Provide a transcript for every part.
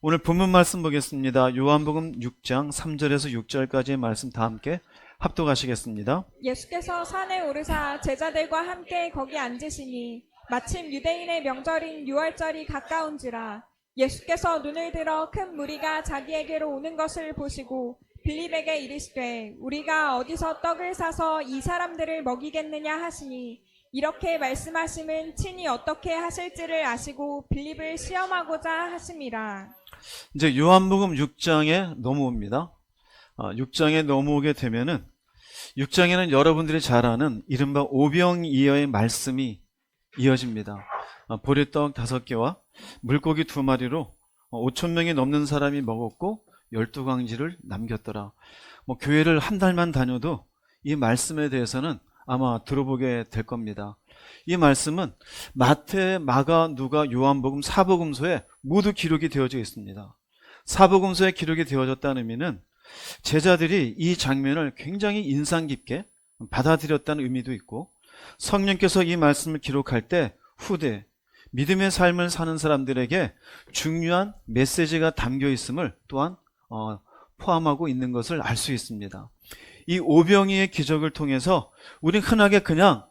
오늘 본문 말씀 보겠습니다. 요한복음 6장 3절에서 6절까지의 말씀 다 함께 합독하시겠습니다. 예수께서 산에 오르사 제자들과 함께 거기 앉으시니 마침 유대인의 명절인 유월절이 가까운지라. 예수께서 눈을 들어 큰 무리가 자기에게로 오는 것을 보시고 빌립에게 이르시되 우리가 어디서 떡을 사서 이 사람들을 먹이겠느냐 하시니, 이렇게 말씀하심은 친히 어떻게 하실지를 아시고 빌립을 시험하고자 하심이라. 이제 요한복음 6장에 넘어옵니다. 6장에 넘어오게 되면은 6장에는 여러분들이 잘 아는 이른바 오병이어의 말씀이 이어집니다. 보리떡 5개와 물고기 2마리로 5,000명이 넘는 사람이 먹었고 12광지를 남겼더라. 교회를 한 달만 다녀도 이 말씀에 대해서는 아마 들어보게 될 겁니다. 이 말씀은 마태, 마가, 누가, 요한복음, 사복음서에 모두 기록이 되어져 있습니다. 사복음서에 기록이 되어졌다는 의미는 제자들이 이 장면을 굉장히 인상 깊게 받아들였다는 의미도 있고, 성령께서 이 말씀을 기록할 때 후대 믿음의 삶을 사는 사람들에게 중요한 메시지가 담겨 있음을 또한 포함하고 있는 것을 알 수 있습니다. 이 오병이의 기적을 통해서 우리는 흔하게 그냥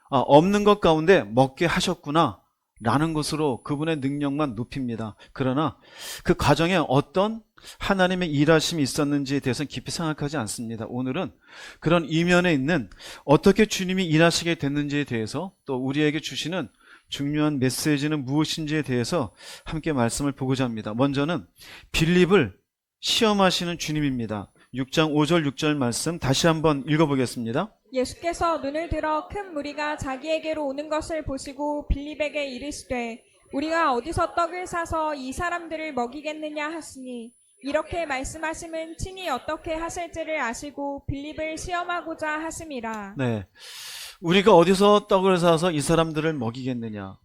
없는 것 가운데 먹게 하셨구나 라는 것으로 그분의 능력만 높입니다. 그러나 그 과정에 어떤 하나님의 일하심이 있었는지에 대해서는 깊이 생각하지 않습니다. 오늘은 그런 이면에 있는 어떻게 주님이 일하시게 됐는지에 대해서, 또 우리에게 주시는 중요한 메시지는 무엇인지에 대해서 함께 말씀을 보고자 합니다. 먼저는 빌립을 시험하시는 주님입니다. 6장 5절 6절 말씀 다시 한번 읽어보겠습니다. 예수께서 눈을 들어 큰 무리가 자기에게로 오는 것을 보시고 빌립에게 이르시되 우리가 어디서 떡을 사서 이 사람들을 먹이겠느냐 하시니, 이렇게 말씀하심은 친히 어떻게 하실지를 아시고 빌립을 시험하고자 하심이라. 네, 우리가 어디서 떡을 사서 이 사람들을 먹이겠느냐.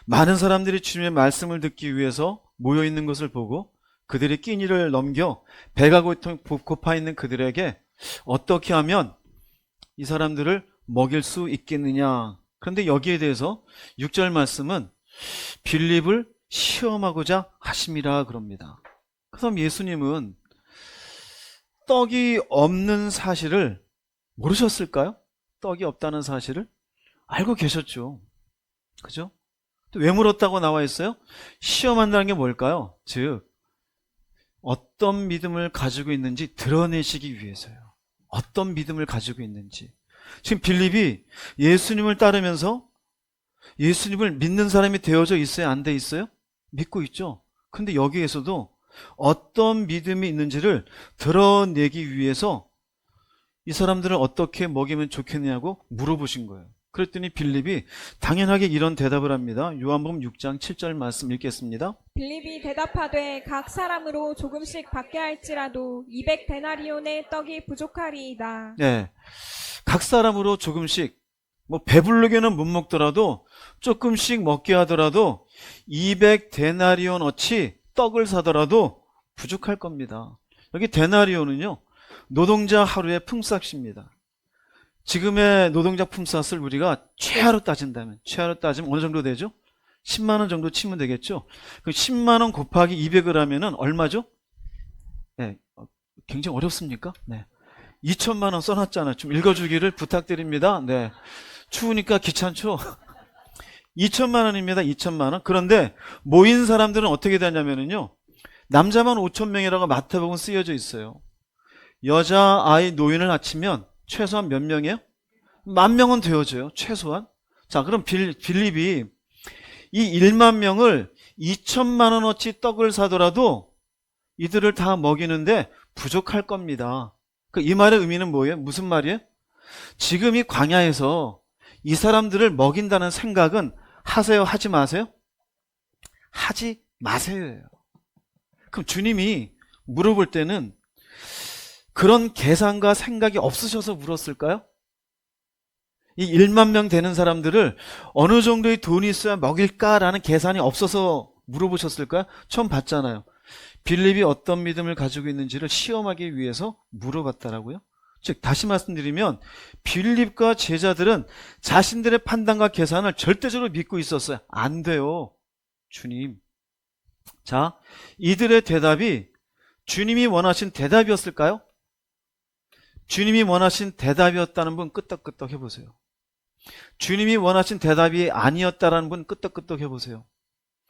많은 사람들이 주님의 말씀을 듣기 위해서 모여있는 것을 보고 그들이 끼니를 넘겨 배가 고파 있는 그들에게 어떻게 하면 이 사람들을 먹일 수 있겠느냐. 그런데 여기에 대해서 6절 말씀은 빌립을 시험하고자 하심이라 그럽니다. 그래서 예수님은 떡이 없는 사실을 모르셨을까요? 떡이 없다는 사실을 알고 계셨죠. 그죠? 또 왜 물었다고 나와 있어요? 시험한다는 게 뭘까요? 즉 어떤 믿음을 가지고 있는지 드러내시기 위해서요. 어떤 믿음을 가지고 있는지. 지금 빌립이 예수님을 따르면서 예수님을 믿는 사람이 되어져 있어요? 안 돼 있어요? 믿고 있죠. 근데 여기에서도 어떤 믿음이 있는지를 드러내기 위해서 이 사람들을 어떻게 먹이면 좋겠냐고 물어보신 거예요. 그랬더니 빌립이 당연하게 이런 대답을 합니다. 요한복음 6장 7절 말씀 읽겠습니다. 빌립이 대답하되 각 사람으로 조금씩 받게 할지라도 200데나리온의 떡이 부족하리이다. 네, 각 사람으로 조금씩, 배부르게는 못 먹더라도 조금씩 먹게 하더라도 200데나리온어치 떡을 사더라도 부족할 겁니다. 여기 데나리온은요, 노동자 하루의 품삯입니다. 지금의 노동자 품삯을 우리가 최하로 따지면 어느 정도 되죠? 10만 원 정도 치면 되겠죠? 그 10만 원 곱하기 200을 하면은 얼마죠? 네, 굉장히 어렵습니까? 네. 2천만 원 써놨잖아요. 좀 읽어주기를 부탁드립니다. 네. 추우니까 귀찮죠? 2천만 원입니다. 2천만 원. 그런데 모인 사람들은 어떻게 되냐면요, 남자만 5천 명이라고 마태복음 쓰여져 있어요. 여자, 아이, 노인을 합치면 최소한 몇 명이에요? 10,000명은 되어져요. 최소한. 자, 그럼 빌립이 이 1만 명을 2천만 원어치 떡을 사더라도 이들을 다 먹이는데 부족할 겁니다. 이 말의 의미는 뭐예요? 무슨 말이에요? 지금 이 광야에서 이 사람들을 먹인다는 생각은 하세요? 하지 마세요? 하지 마세요. 그럼 주님이 물어볼 때는 그런 계산과 생각이 없으셔서 물었을까요? 이 1만 명 되는 사람들을 어느 정도의 돈이 있어야 먹일까라는 계산이 없어서 물어보셨을까요? 처음 봤잖아요. 빌립이 어떤 믿음을 가지고 있는지를 시험하기 위해서 물어봤다라고요. 즉 다시 말씀드리면 빌립과 제자들은 자신들의 판단과 계산을 절대적으로 믿고 있었어요. 안 돼요. 주님, 자, 이들의 대답이 주님이 원하신 대답이었을까요? 주님이 원하신 대답이었다는 분 끄떡끄떡 해보세요. 주님이 원하신 대답이 아니었다라는 분 끄떡끄떡 해보세요.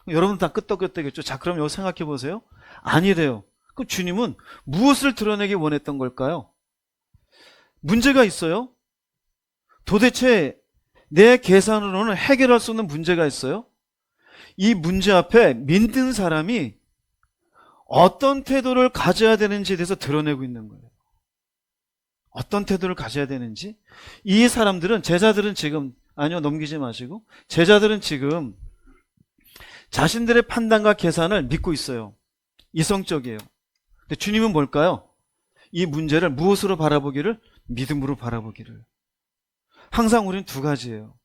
여러분 다 끄떡끄떡했죠. 자, 그럼 여기 생각해 보세요. 아니래요. 그럼 주님은 무엇을 드러내기 원했던 걸까요? 문제가 있어요? 도대체 내 계산으로는 해결할 수 없는 문제가 있어요? 이 문제 앞에 믿는 사람이 어떤 태도를 가져야 되는지에 대해서 드러내고 있는 거예요. 어떤 태도를 가져야 되는지. 이 사람들은, 제자들은 지금, 아니요, 넘기지 마시고, 제자들은 지금 자신들의 판단과 계산을 믿고 있어요. 이성적이에요. 근데 주님은 뭘까요? 이 문제를 무엇으로 바라보기를? 믿음으로 바라보기를. 항상 우리는 두 가지예요.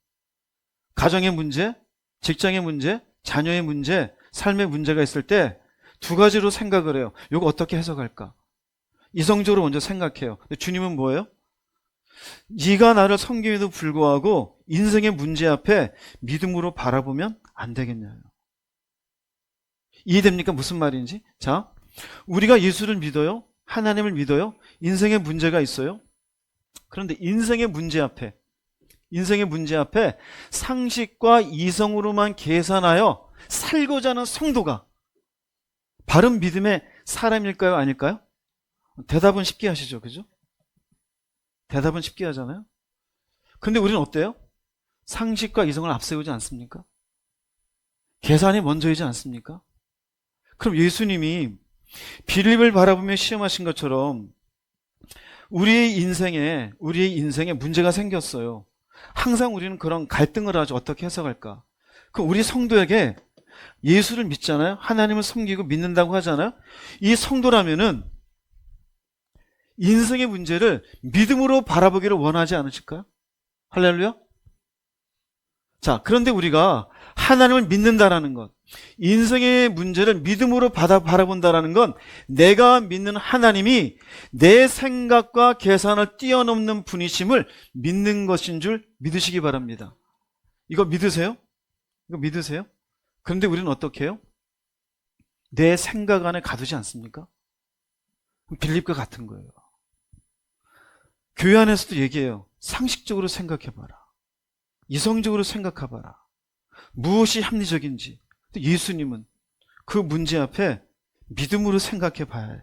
가정의 문제, 직장의 문제, 자녀의 문제, 삶의 문제가 있을 때 두 가지로 생각을 해요. 이거 어떻게 해석할까? 이성적으로 먼저 생각해요. 근데 주님은 뭐예요? 네가 나를 섬김에도 불구하고 인생의 문제 앞에 믿음으로 바라보면 안 되겠냐요. 이해됩니까? 무슨 말인지? 자, 우리가 예수를 믿어요. 하나님을 믿어요. 인생의 문제가 있어요. 그런데 인생의 문제 앞에 상식과 이성으로만 계산하여 살고자 하는 성도가 바른 믿음의 사람일까요? 아닐까요? 대답은 쉽게 하시죠. 그죠? 대답은 쉽게 하잖아요. 근데 우리는 어때요? 상식과 이성을 앞세우지 않습니까? 계산이 먼저이지 않습니까? 그럼 예수님이 빌립을 바라보며 시험하신 것처럼 우리의 인생에 문제가 생겼어요. 항상 우리는 그런 갈등을 하죠. 어떻게 해석할까? 그럼 우리 성도에게 예수를 믿잖아요. 하나님을 섬기고 믿는다고 하잖아요. 이 성도라면은 인생의 문제를 믿음으로 바라보기를 원하지 않으실까요? 할렐루야? 자, 그런데 우리가 하나님을 믿는다라는 것, 인생의 문제를 믿음으로 바라본다라는 건 내가 믿는 하나님이 내 생각과 계산을 뛰어넘는 분이심을 믿는 것인 줄 믿으시기 바랍니다. 이거 믿으세요? 이거 믿으세요? 그런데 우리는 어떻게 해요? 내 생각 안에 가두지 않습니까? 빌립과 같은 거예요. 교회 안에서도 얘기해요. 상식적으로 생각해봐라. 이성적으로 생각해봐라. 무엇이 합리적인지. 예수님은 그 문제 앞에 믿음으로 생각해 봐야 해.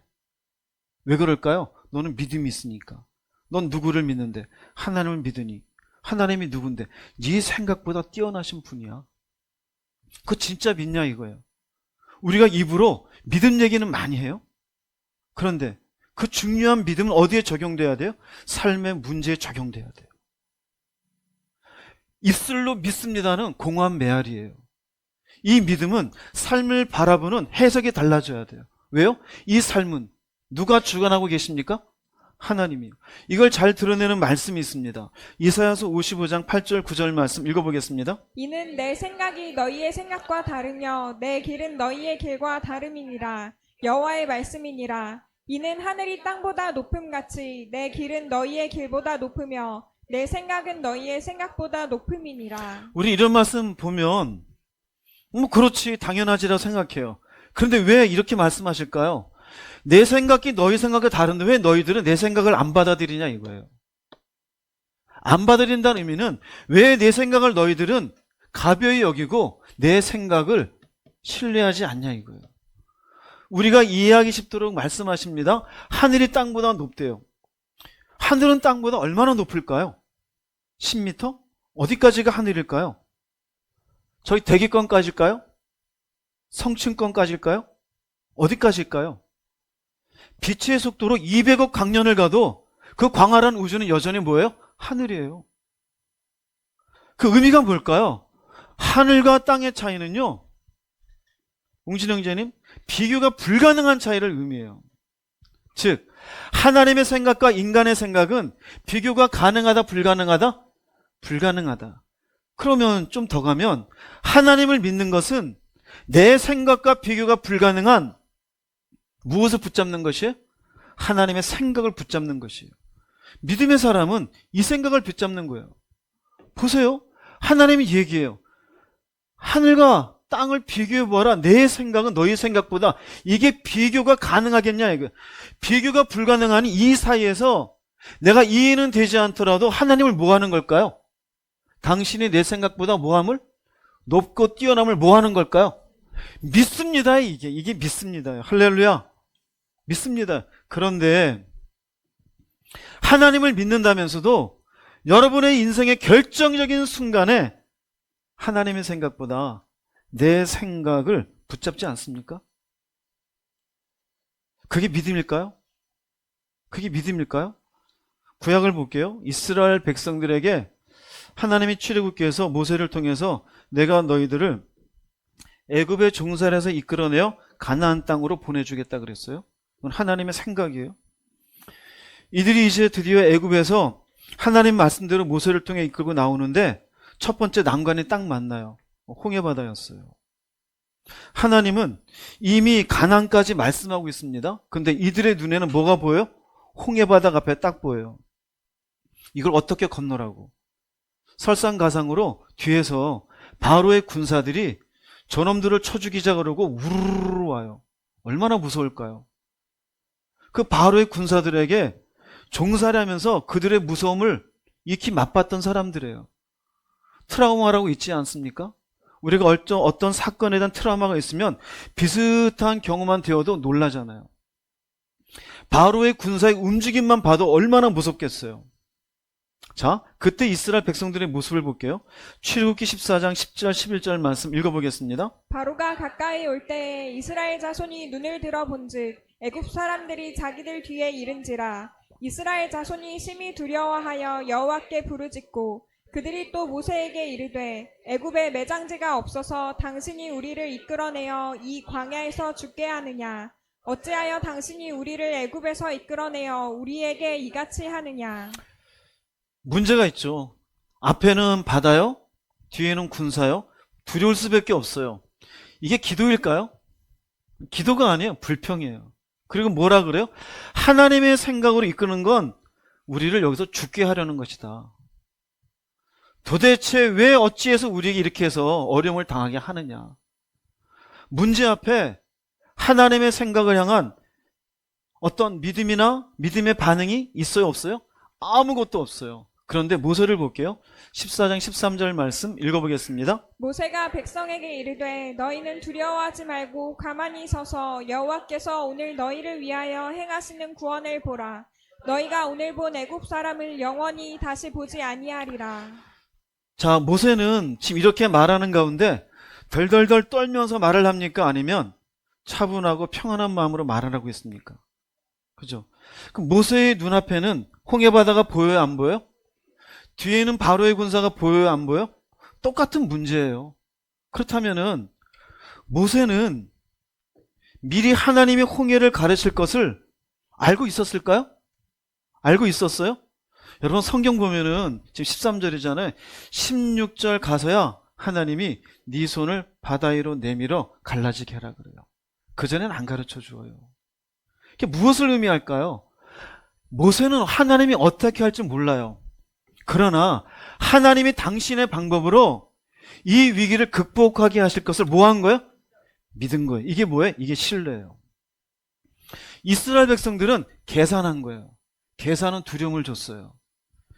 왜 그럴까요? 너는 믿음이 있으니까. 넌 누구를 믿는데? 하나님을 믿으니. 하나님이 누군데? 네 생각보다 뛰어나신 분이야. 그거 진짜 믿냐 이거예요. 우리가 입으로 믿음 얘기는 많이 해요. 그런데 그 중요한 믿음은 어디에 적용돼야 돼요? 삶의 문제에 적용돼야 돼요. 입술로 믿습니다는 공허한 메아리예요. 이 믿음은 삶을 바라보는 해석이 달라져야 돼요. 왜요? 이 삶은 누가 주관하고 계십니까? 하나님이요. 이걸 잘 드러내는 말씀이 있습니다. 이사야서 55장 8절 9절 말씀 읽어보겠습니다. 이는 내 생각이 너희의 생각과 다르며 내 길은 너희의 길과 다름이니라. 여호와의 말씀이니라. 이는 하늘이 땅보다 높음같이 내 길은 너희의 길보다 높으며 내 생각은 너희의 생각보다 높음이니라. 우리 이런 말씀 보면 그렇지 당연하지라고 생각해요. 그런데 왜 이렇게 말씀하실까요? 내 생각이 너희 생각과 다른데 왜 너희들은 내 생각을 안 받아들이냐 이거예요. 안 받아들인다는 의미는 왜 내 생각을 너희들은 가벼이 여기고 내 생각을 신뢰하지 않냐 이거예요. 우리가 이해하기 쉽도록 말씀하십니다. 하늘이 땅보다 높대요. 하늘은 땅보다 얼마나 높을까요? 10m? 어디까지가 하늘일까요? 저희 대기권까지일까요? 성층권까지일까요? 어디까지일까요? 빛의 속도로 200억 광년을 가도 그 광활한 우주는 여전히 뭐예요? 하늘이에요. 그 의미가 뭘까요? 하늘과 땅의 차이는요, 웅진 형제님, 비교가 불가능한 차이를 의미해요. 즉, 하나님의 생각과 인간의 생각은 비교가 가능하다, 불가능하다? 불가능하다. 그러면 좀 더 가면 하나님을 믿는 것은 내 생각과 비교가 불가능한 무엇을 붙잡는 것이에요? 하나님의 생각을 붙잡는 것이에요. 믿음의 사람은 이 생각을 붙잡는 거예요. 보세요. 하나님이 얘기해요. 하늘과 땅을 비교해보아라. 내 생각은 너희 생각보다. 이게 비교가 가능하겠냐 이거. 비교가 불가능한 이 사이에서 내가 이해는 되지 않더라도 하나님을 뭐 하는 걸까요? 당신이 내 생각보다 뭐함을? 높고 뛰어남을 뭐 하는 걸까요? 믿습니다. 이게 믿습니다. 할렐루야. 믿습니다. 그런데 하나님을 믿는다면서도 여러분의 인생의 결정적인 순간에 하나님의 생각보다 내 생각을 붙잡지 않습니까? 그게 믿음일까요? 그게 믿음일까요? 구약을 볼게요. 이스라엘 백성들에게 하나님이 출애굽기에서 모세를 통해서 내가 너희들을 애굽의 종살에서 이끌어내어 가나안 땅으로 보내주겠다 그랬어요. 그건 하나님의 생각이에요. 이들이 이제 드디어 애굽에서 하나님 말씀대로 모세를 통해 이끌고 나오는데 첫 번째 난관이 딱 만나요. 홍해바다였어요. 하나님은 이미 가나안까지 말씀하고 있습니다. 근데 이들의 눈에는 뭐가 보여요? 홍해바다가 앞에 딱 보여요. 이걸 어떻게 건너라고. 설상가상으로 뒤에서 바로의 군사들이 저놈들을 쳐 죽이자 그러고 우르르 와요. 얼마나 무서울까요? 그 바로의 군사들에게 종살이하면서 그들의 무서움을 익히 맛봤던 사람들이에요. 트라우마라고 있지 않습니까? 우리가 어떤 사건에 대한 트라우마가 있으면 비슷한 경험만 되어도 놀라잖아요. 바로의 군사의 움직임만 봐도 얼마나 무섭겠어요. 자, 그때 이스라엘 백성들의 모습을 볼게요. 출애굽기 14장 10절 11절 말씀 읽어보겠습니다. 바로가 가까이 올 때에 이스라엘 자손이 눈을 들어 본즉 애굽 사람들이 자기들 뒤에 이른지라. 이스라엘 자손이 심히 두려워하여 여호와께 부르짖고 그들이 또 모세에게 이르되 애굽에 매장지가 없어서 당신이 우리를 이끌어내어 이 광야에서 죽게 하느냐. 어찌하여 당신이 우리를 애굽에서 이끌어내어 우리에게 이같이 하느냐. 문제가 있죠. 앞에는 바다요, 뒤에는 군사요. 두려울 수밖에 없어요. 이게 기도일까요? 기도가 아니에요. 불평이에요. 그리고 뭐라 그래요? 하나님의 생각으로 이끄는 건 우리를 여기서 죽게 하려는 것이다. 도대체 왜 어찌해서 우리에게 이렇게 해서 어려움을 당하게 하느냐. 문제 앞에 하나님의 생각을 향한 어떤 믿음이나 믿음의 반응이 있어요, 없어요? 아무것도 없어요. 그런데 모세를 볼게요. 14장 13절 말씀 읽어보겠습니다. 모세가 백성에게 이르되 너희는 두려워하지 말고 가만히 서서 여호와께서 오늘 너희를 위하여 행하시는 구원을 보라. 너희가 오늘 본 애굽 사람을 영원히 다시 보지 아니하리라. 자, 모세는 지금 이렇게 말하는 가운데 덜덜덜 떨면서 말을 합니까? 아니면 차분하고 평안한 마음으로 말을 하고 있습니까? 그죠? 그럼 모세의 눈앞에는 홍해바다가 보여요, 안 보여요? 뒤에는 바로의 군사가 보여요, 안 보여요? 똑같은 문제예요. 그렇다면은 모세는 미리 하나님이 홍해를 가르칠 것을 알고 있었을까요? 알고 있었어요? 여러분 성경 보면은 지금 13절이잖아요. 16절 가서야 하나님이 네 손을 바다 위로 내밀어 갈라지게 하라 그래요. 그전엔 안 가르쳐 주어요. 이게 무엇을 의미할까요? 모세는 하나님이 어떻게 할지 몰라요. 그러나 하나님이 당신의 방법으로 이 위기를 극복하게 하실 것을 뭐 한 거예요? 믿은 거예요. 이게 뭐예요? 이게 신뢰예요. 이스라엘 백성들은 계산한 거예요. 계산은 두려움을 줬어요.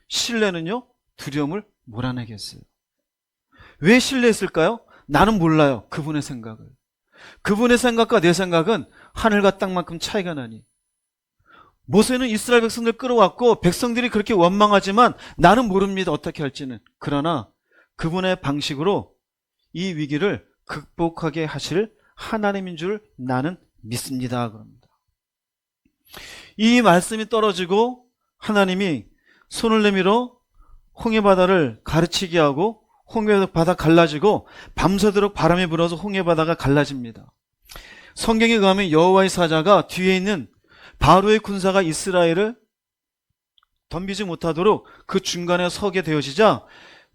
신뢰는요, 두려움을 몰아내게 했어요. 왜 신뢰했을까요? 나는 몰라요. 그분의 생각을. 그분의 생각과 내 생각은 하늘과 땅만큼 차이가 나니. 모세는 이스라엘 백성들 끌어왔고 백성들이 그렇게 원망하지만 나는 모릅니다. 어떻게 할지는. 그러나 그분의 방식으로 이 위기를 극복하게 하실 하나님인 줄 나는 믿습니다. 그럽니다. 이 말씀이 떨어지고 하나님이 손을 내밀어 홍해바다를 가르치게 하고 홍해바다 갈라지고 밤새도록 바람이 불어서 홍해바다가 갈라집니다. 성경에 의하면 여호와의 사자가 뒤에 있는 바로의 군사가 이스라엘을 덤비지 못하도록 그 중간에 서게 되어지자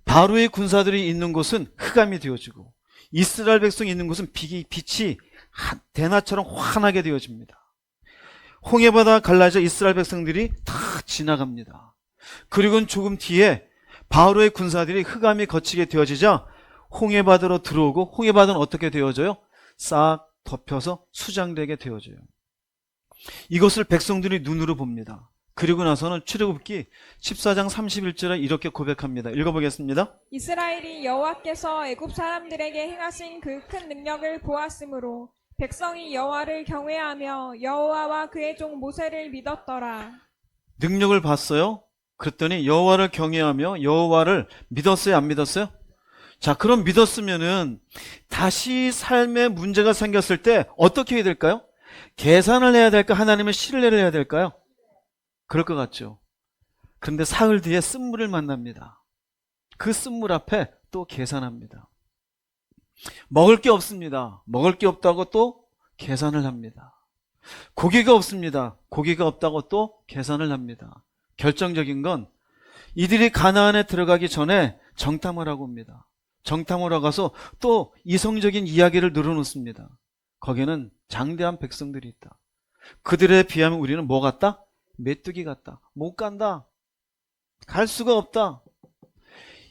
바로의 군사들이 있는 곳은 흑암이 되어지고 이스라엘 백성이 있는 곳은 빛이 대낮처럼 환하게 되어집니다. 홍해바다 갈라져 이스라엘 백성들이 다 지나갑니다. 그리고 조금 뒤에 바로의 군사들이 흑암이 거치게 되어지자 홍해바다로 들어오고 홍해바다는 어떻게 되어져요? 싹 덮여서 수장되게 되어져요. 이것을 백성들이 눈으로 봅니다. 그리고 나서는 출애굽기 14장 31절에 이렇게 고백합니다. 읽어보겠습니다. 이스라엘이 여호와께서 애굽 사람들에게 행하신 그 큰 능력을 보았으므로 백성이 여호와를 경외하며 여호와와 그의 종 모세를 믿었더라. 능력을 봤어요. 그랬더니 여호와를 경외하며 여호와를 믿었어요, 안 믿었어요? 자, 그럼 믿었으면은 다시 삶에 문제가 생겼을 때 어떻게 해야 될까요? 계산을 해야 될까? 하나님을 신뢰를 해야 될까요? 그럴 것 같죠. 그런데 사흘 뒤에 쓴물을 만납니다. 그 쓴물 앞에 또 계산합니다. 먹을 게 없습니다. 먹을 게 없다고 또 계산을 합니다. 고기가 없습니다. 고기가 없다고 또 계산을 합니다. 결정적인 건 이들이 가나안에 들어가기 전에 정탐을 하고 옵니다. 정탐을 하고 가서 또 이성적인 이야기를 늘어놓습니다. 거기에는 장대한 백성들이 있다. 그들에 비하면 우리는 뭐 같다? 메뚜기 같다. 못 간다. 갈 수가 없다.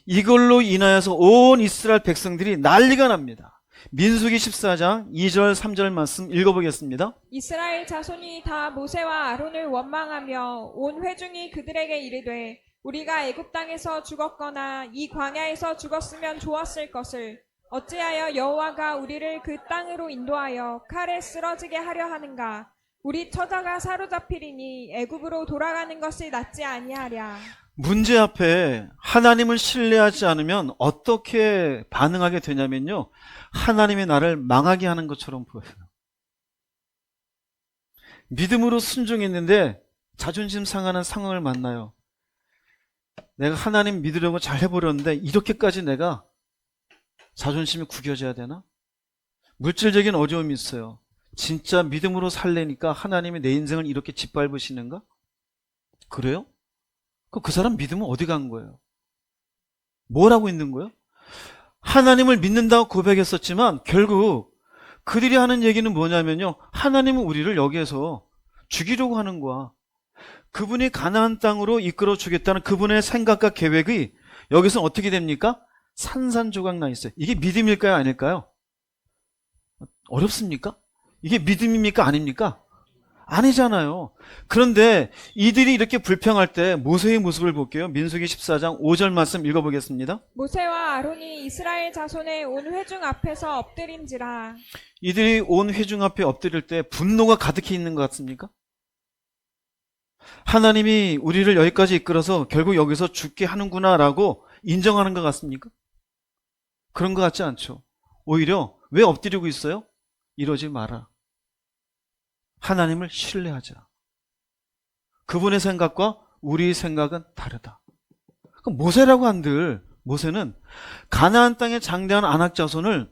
이걸로 인하여서 온 이스라엘 백성들이 난리가 납니다. 민수기 14장 2절 3절 말씀 읽어보겠습니다. 이스라엘 자손이 다 모세와 아론을 원망하며 온 회중이 그들에게 이르되 우리가 애굽 땅에서 죽었거나 이 광야에서 죽었으면 좋았을 것을 어찌하여 여호와가 우리를 그 땅으로 인도하여 칼에 쓰러지게 하려 하는가? 우리 처자가 사로잡히리니 애굽으로 돌아가는 것이 낫지 아니하랴. 문제 앞에 하나님을 신뢰하지 않으면 어떻게 반응하게 되냐면요, 하나님이 나를 망하게 하는 것처럼 보여요. 믿음으로 순종했는데 자존심 상하는 상황을 만나요. 내가 하나님 믿으려고 잘 해보려는데 이렇게까지 내가 자존심이 구겨져야 되나? 물질적인 어려움이 있어요. 진짜 믿음으로 살래니까 하나님이 내 인생을 이렇게 짓밟으시는가? 그래요? 그 사람 믿음은 어디 간 거예요? 뭘 하고 있는 거예요? 하나님을 믿는다고 고백했었지만 결국 그들이 하는 얘기는 뭐냐면요, 하나님은 우리를 여기에서 죽이려고 하는 거야. 그분이 가나안 땅으로 이끌어 주겠다는 그분의 생각과 계획이 여기서 어떻게 됩니까? 산산조각 나 있어요. 이게 믿음일까요, 아닐까요? 어렵습니까? 이게 믿음입니까, 아닙니까? 아니잖아요. 그런데 이들이 이렇게 불평할 때 모세의 모습을 볼게요. 민수기 14장 5절 말씀 읽어보겠습니다. 모세와 아론이 이스라엘 자손의 온 회중 앞에서 엎드린지라. 이들이 온 회중 앞에 엎드릴 때 분노가 가득히 있는 것 같습니까? 하나님이 우리를 여기까지 이끌어서 결국 여기서 죽게 하는구나 라고 인정하는 것 같습니까? 그런 것 같지 않죠. 오히려 왜 엎드리고 있어요? 이러지 마라. 하나님을 신뢰하자. 그분의 생각과 우리의 생각은 다르다. 그럼 모세라고 한들, 모세는 가나안 땅의 장대한 아낙 자손을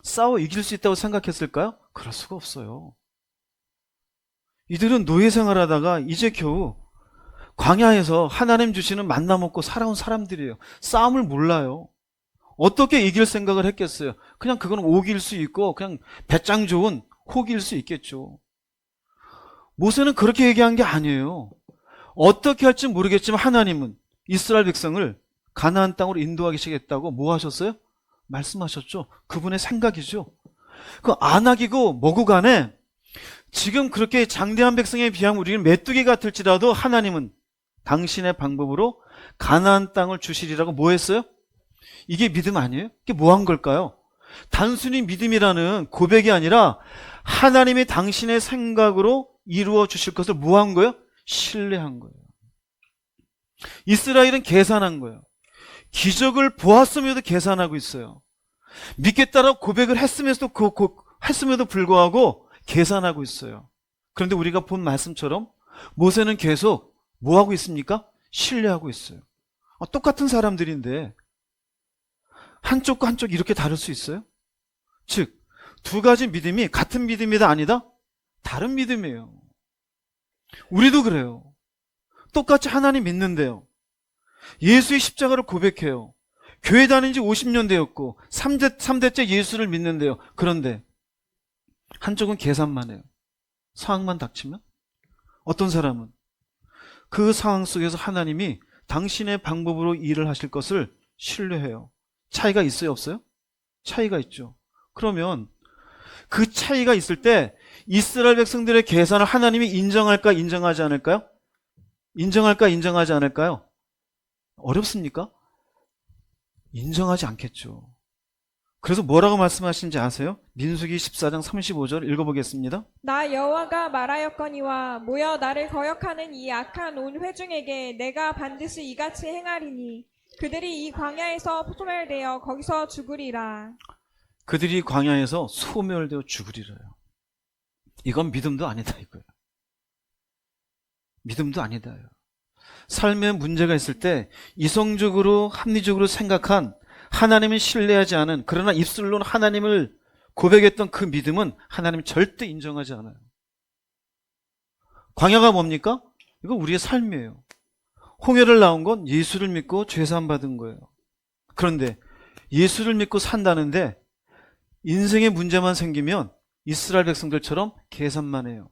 싸워 이길 수 있다고 생각했을까요? 그럴 수가 없어요. 이들은 노예 생활하다가 이제 겨우 광야에서 하나님 주시는 만나 먹고 살아온 사람들이에요. 싸움을 몰라요. 어떻게 이길 생각을 했겠어요? 그냥 그건 오기일 수 있고 그냥 배짱 좋은 호기일 수 있겠죠. 모세는 그렇게 얘기한 게 아니에요. 어떻게 할지 모르겠지만 하나님은 이스라엘 백성을 가나안 땅으로 인도하시겠다고 뭐 하셨어요? 말씀하셨죠. 그분의 생각이죠. 그 안악이고 뭐고 간에 지금 그렇게 장대한 백성에 비하면 우리는 메뚜기 같을지라도 하나님은 당신의 방법으로 가나안 땅을 주시리라고 뭐 했어요? 이게 믿음 아니에요? 이게 뭐 한 걸까요? 단순히 믿음이라는 고백이 아니라 하나님이 당신의 생각으로 이루어 주실 것을 뭐 한 거예요? 신뢰한 거예요. 이스라엘은 계산한 거예요. 기적을 보았음에도 계산하고 있어요. 믿겠다라고 고백을 했음에도 불구하고 계산하고 있어요. 그런데 우리가 본 말씀처럼 모세는 계속 뭐 하고 있습니까? 신뢰하고 있어요. 똑같은 사람들인데 한쪽과 한쪽 이렇게 다를 수 있어요? 즉, 두 가지 믿음이 같은 믿음이다 아니다? 다른 믿음이에요. 우리도 그래요. 똑같이 하나님 믿는데요. 예수의 십자가를 고백해요. 교회 다닌 지 50년 되었고 3대째 예수를 믿는데요. 그런데 한쪽은 계산만 해요. 상황만 닥치면? 어떤 사람은 그 상황 속에서 하나님이 당신의 방법으로 일을 하실 것을 신뢰해요. 차이가 있어요, 없어요? 차이가 있죠. 그러면 그 차이가 있을 때 이스라엘 백성들의 계산을 하나님이 인정할까, 인정하지 않을까요? 인정할까, 인정하지 않을까요? 어렵습니까? 인정하지 않겠죠. 그래서 뭐라고 말씀하시는지 아세요? 민수기 14장 35절 읽어보겠습니다. 나 여호와가 말하였거니와 모여 나를 거역하는 이 악한 온 회중에게 내가 반드시 이같이 행하리니 그들이 이 광야에서 소멸되어 거기서 죽으리라. 그들이 광야에서 소멸되어 죽으리라요. 이건 믿음도 아니다 이거예요. 믿음도 아니다요. 삶에 문제가 있을 때 이성적으로 합리적으로 생각한 하나님을 신뢰하지 않은, 그러나 입술로는 하나님을 고백했던 그 믿음은 하나님 절대 인정하지 않아요. 광야가 뭡니까? 이거 우리의 삶이에요. 홍해를 나온 건 예수를 믿고 죄사함 받은 거예요. 그런데 예수를 믿고 산다는데 인생에 문제만 생기면 이스라엘 백성들처럼 계산만 해요.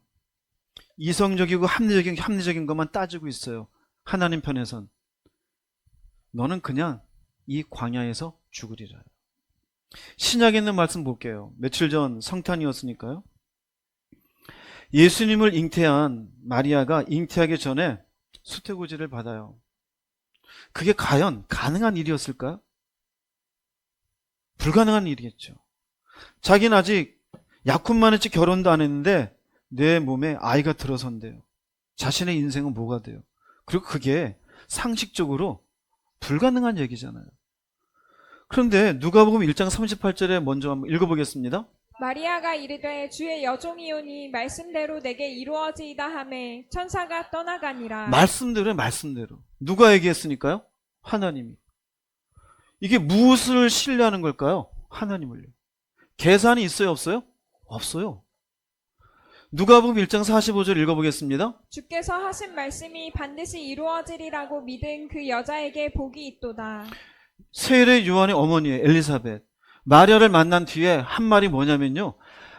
이성적이고 합리적인 것만 따지고 있어요. 하나님 편에선 너는 그냥 이 광야에서 죽으리라. 신약에 있는 말씀 볼게요. 며칠 전 성탄이었으니까요. 예수님을 잉태한 마리아가 잉태하기 전에 수태고지를 받아요. 그게 과연 가능한 일이었을까요? 불가능한 일이겠죠. 자기는 아직 약혼만 했지 결혼도 안 했는데 내 몸에 아이가 들어선대요. 자신의 인생은 뭐가 돼요? 그리고 그게 상식적으로 불가능한 얘기잖아요. 그런데 누가복음 1장 38절에 먼저 한번 읽어보겠습니다. 마리아가 이르되 주의 여종이오니 말씀대로 내게 이루어지이다 하매 천사가 떠나가니라. 말씀대로 누가 얘기했으니까요? 하나님이. 이게 무엇을 신뢰하는 걸까요? 하나님을요. 계산이 있어요, 없어요? 없어요. 누가복음 1장 45절 읽어보겠습니다. 주께서 하신 말씀이 반드시 이루어지리라고 믿은 그 여자에게 복이 있도다. 세례 요한의 어머니의 엘리사벳, 마리아를 만난 뒤에 한 말이 뭐냐면요,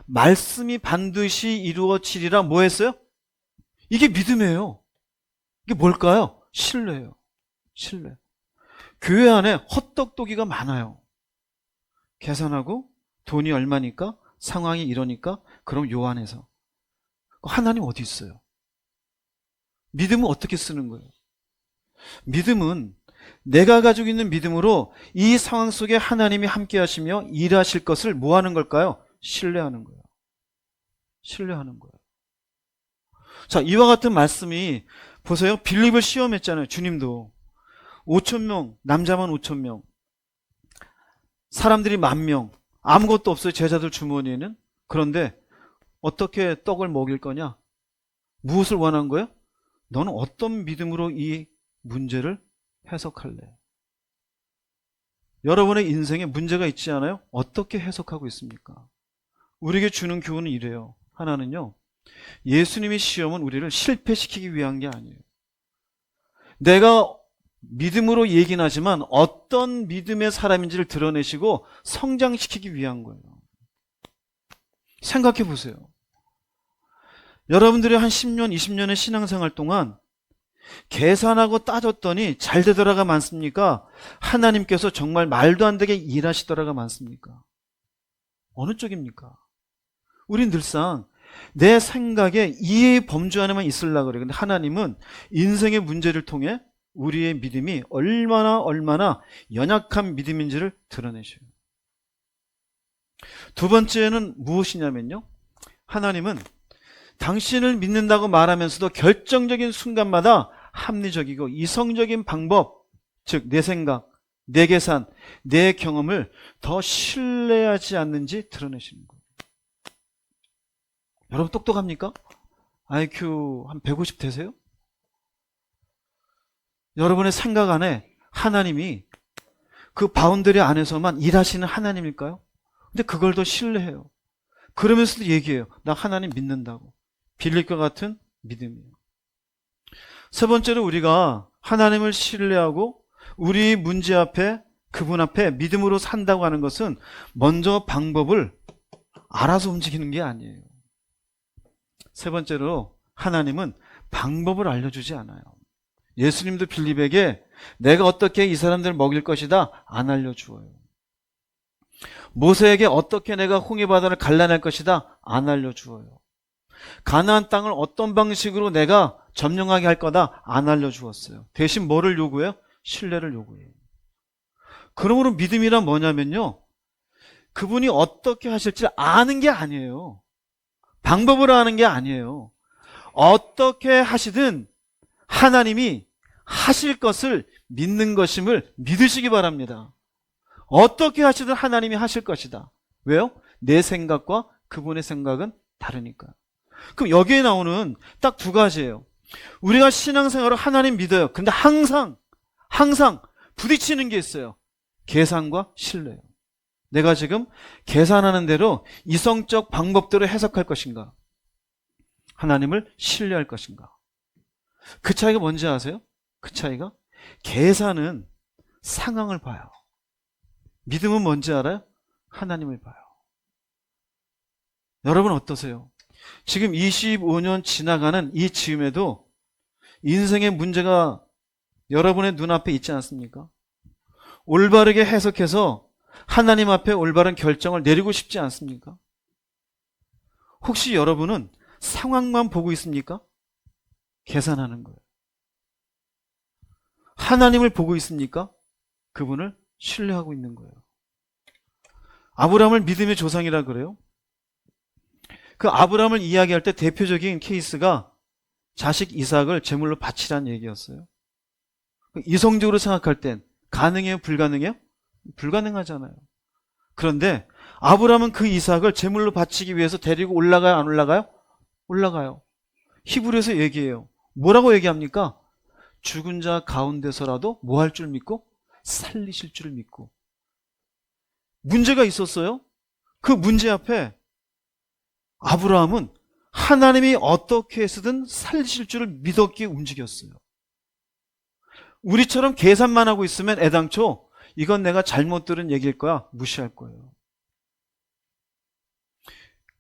말씀이 반드시 이루어지리라 뭐 했어요? 이게 믿음이에요. 이게 뭘까요? 신뢰예요. 신뢰. 교회 안에 헛똑똑이가 많아요. 계산하고 돈이 얼마니까, 상황이 이러니까, 그럼 요한에서 하나님 어디 있어요? 믿음은 어떻게 쓰는 거예요? 믿음은 내가 가지고 있는 믿음으로 이 상황 속에 하나님이 함께 하시며 일하실 것을 뭐 하는 걸까요? 신뢰하는 거예요. 신뢰하는 거예요. 자, 이와 같은 말씀이 보세요. 빌립을 시험했잖아요. 주님도 5,000명, 남자만 5,000명, 사람들이 10,000명, 아무것도 없어요. 제자들 주머니에는. 그런데 어떻게 떡을 먹일 거냐? 무엇을 원한 거예요? 너는 어떤 믿음으로 이 문제를 해석할래? 여러분의 인생에 문제가 있지 않아요? 어떻게 해석하고 있습니까? 우리에게 주는 교훈은 이래요. 하나는요, 예수님의 시험은 우리를 실패시키기 위한 게 아니에요. 내가 믿음으로 얘기는 하지만 어떤 믿음의 사람인지를 드러내시고 성장시키기 위한 거예요. 생각해 보세요. 여러분들이 한 10년, 20년의 신앙생활 동안 계산하고 따졌더니 잘 되더라가 많습니까? 하나님께서 정말 말도 안 되게 일하시더라가 많습니까? 어느 쪽입니까? 우린 늘상 내 생각에 이해의 범주 안에만 있으려고 그래요. 근데 하나님은 인생의 문제를 통해 우리의 믿음이 얼마나 연약한 믿음인지를 드러내셔요. 두 번째는 무엇이냐면요, 하나님은 당신을 믿는다고 말하면서도 결정적인 순간마다 합리적이고 이성적인 방법, 즉 내 생각, 내 계산, 내 경험을 더 신뢰하지 않는지 드러내시는 거예요. 여러분 똑똑합니까? IQ 한 150 되세요? 여러분의 생각 안에 하나님이 그 바운더리 안에서만 일하시는 하나님일까요? 근데 그걸 더 신뢰해요. 그러면서도 얘기해요. 나 하나님 믿는다고. 빌립과 같은 믿음이에요. 세 번째로 우리가 하나님을 신뢰하고 우리 문제 앞에, 그분 앞에 믿음으로 산다고 하는 것은 먼저 방법을 알아서 움직이는 게 아니에요. 세 번째로 하나님은 방법을 알려주지 않아요. 예수님도 빌립에게 내가 어떻게 이 사람들을 먹일 것이다 안 알려주어요. 모세에게 어떻게 내가 홍해바다를 갈라낼 것이다? 안 알려주어요. 가나안 땅을 어떤 방식으로 내가 점령하게 할 거다? 안 알려주었어요. 대신 뭐를 요구해요? 신뢰를 요구해요. 그러므로 믿음이란 뭐냐면요, 그분이 어떻게 하실지 아는 게 아니에요. 방법을 아는 게 아니에요. 어떻게 하시든 하나님이 하실 것을 믿는 것임을 믿으시기 바랍니다. 어떻게 하시든 하나님이 하실 것이다. 왜요? 내 생각과 그분의 생각은 다르니까. 그럼 여기에 나오는 딱 두 가지예요. 우리가 신앙생활을 하나님 믿어요. 근데 항상 부딪히는 게 있어요. 계산과 신뢰요. 내가 지금 계산하는 대로 이성적 방법대로 해석할 것인가? 하나님을 신뢰할 것인가? 그 차이가 뭔지 아세요? 그 차이가 계산은 상황을 봐요. 믿음은 뭔지 알아요? 하나님을 봐요. 여러분 어떠세요? 지금 25년 지나가는 이 즈음에도 인생의 문제가 여러분의 눈앞에 있지 않습니까? 올바르게 해석해서 하나님 앞에 올바른 결정을 내리고 싶지 않습니까? 혹시 여러분은 상황만 보고 있습니까? 계산하는 거예요. 하나님을 보고 있습니까? 그분을 신뢰하고 있는 거예요. 아브라함을 믿음의 조상이라 그래요. 그 아브라함을 이야기할 때 대표적인 케이스가 자식 이삭을 제물로 바치라는 얘기였어요. 이성적으로 생각할 땐 가능해요? 불가능해요? 불가능하잖아요. 그런데 아브라함은 그 이삭을 제물로 바치기 위해서 데리고 올라가요? 안 올라가요? 올라가요. 히브리에서 얘기해요. 뭐라고 얘기합니까? 죽은 자 가운데서라도 뭐 할 줄 믿고? 살리실 줄 믿고. 문제가 있었어요. 그 문제 앞에 아브라함은 하나님이 어떻게 해서든 살리실 줄을 믿었기에 움직였어요. 우리처럼 계산만 하고 있으면 애당초 이건 내가 잘못 들은 얘기일 거야, 무시할 거예요.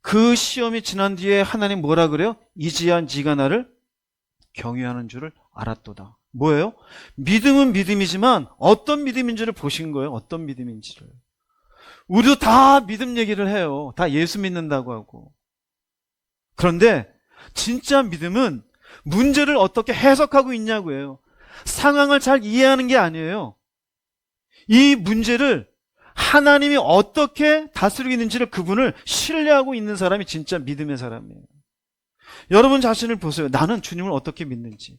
그 시험이 지난 뒤에 하나님 뭐라 그래요? 이제야 네가 나를 경외하는 줄을 알았도다. 뭐예요? 믿음은 믿음이지만 어떤 믿음인지를 보신 거예요. 어떤 믿음인지를. 우리도 다 믿음 얘기를 해요. 다 예수 믿는다고 하고. 그런데 진짜 믿음은 문제를 어떻게 해석하고 있냐고 해요. 상황을 잘 이해하는 게 아니에요. 이 문제를 하나님이 어떻게 다스리고 있는지를 그분을 신뢰하고 있는 사람이 진짜 믿음의 사람이에요. 여러분 자신을 보세요. 나는 주님을 어떻게 믿는지,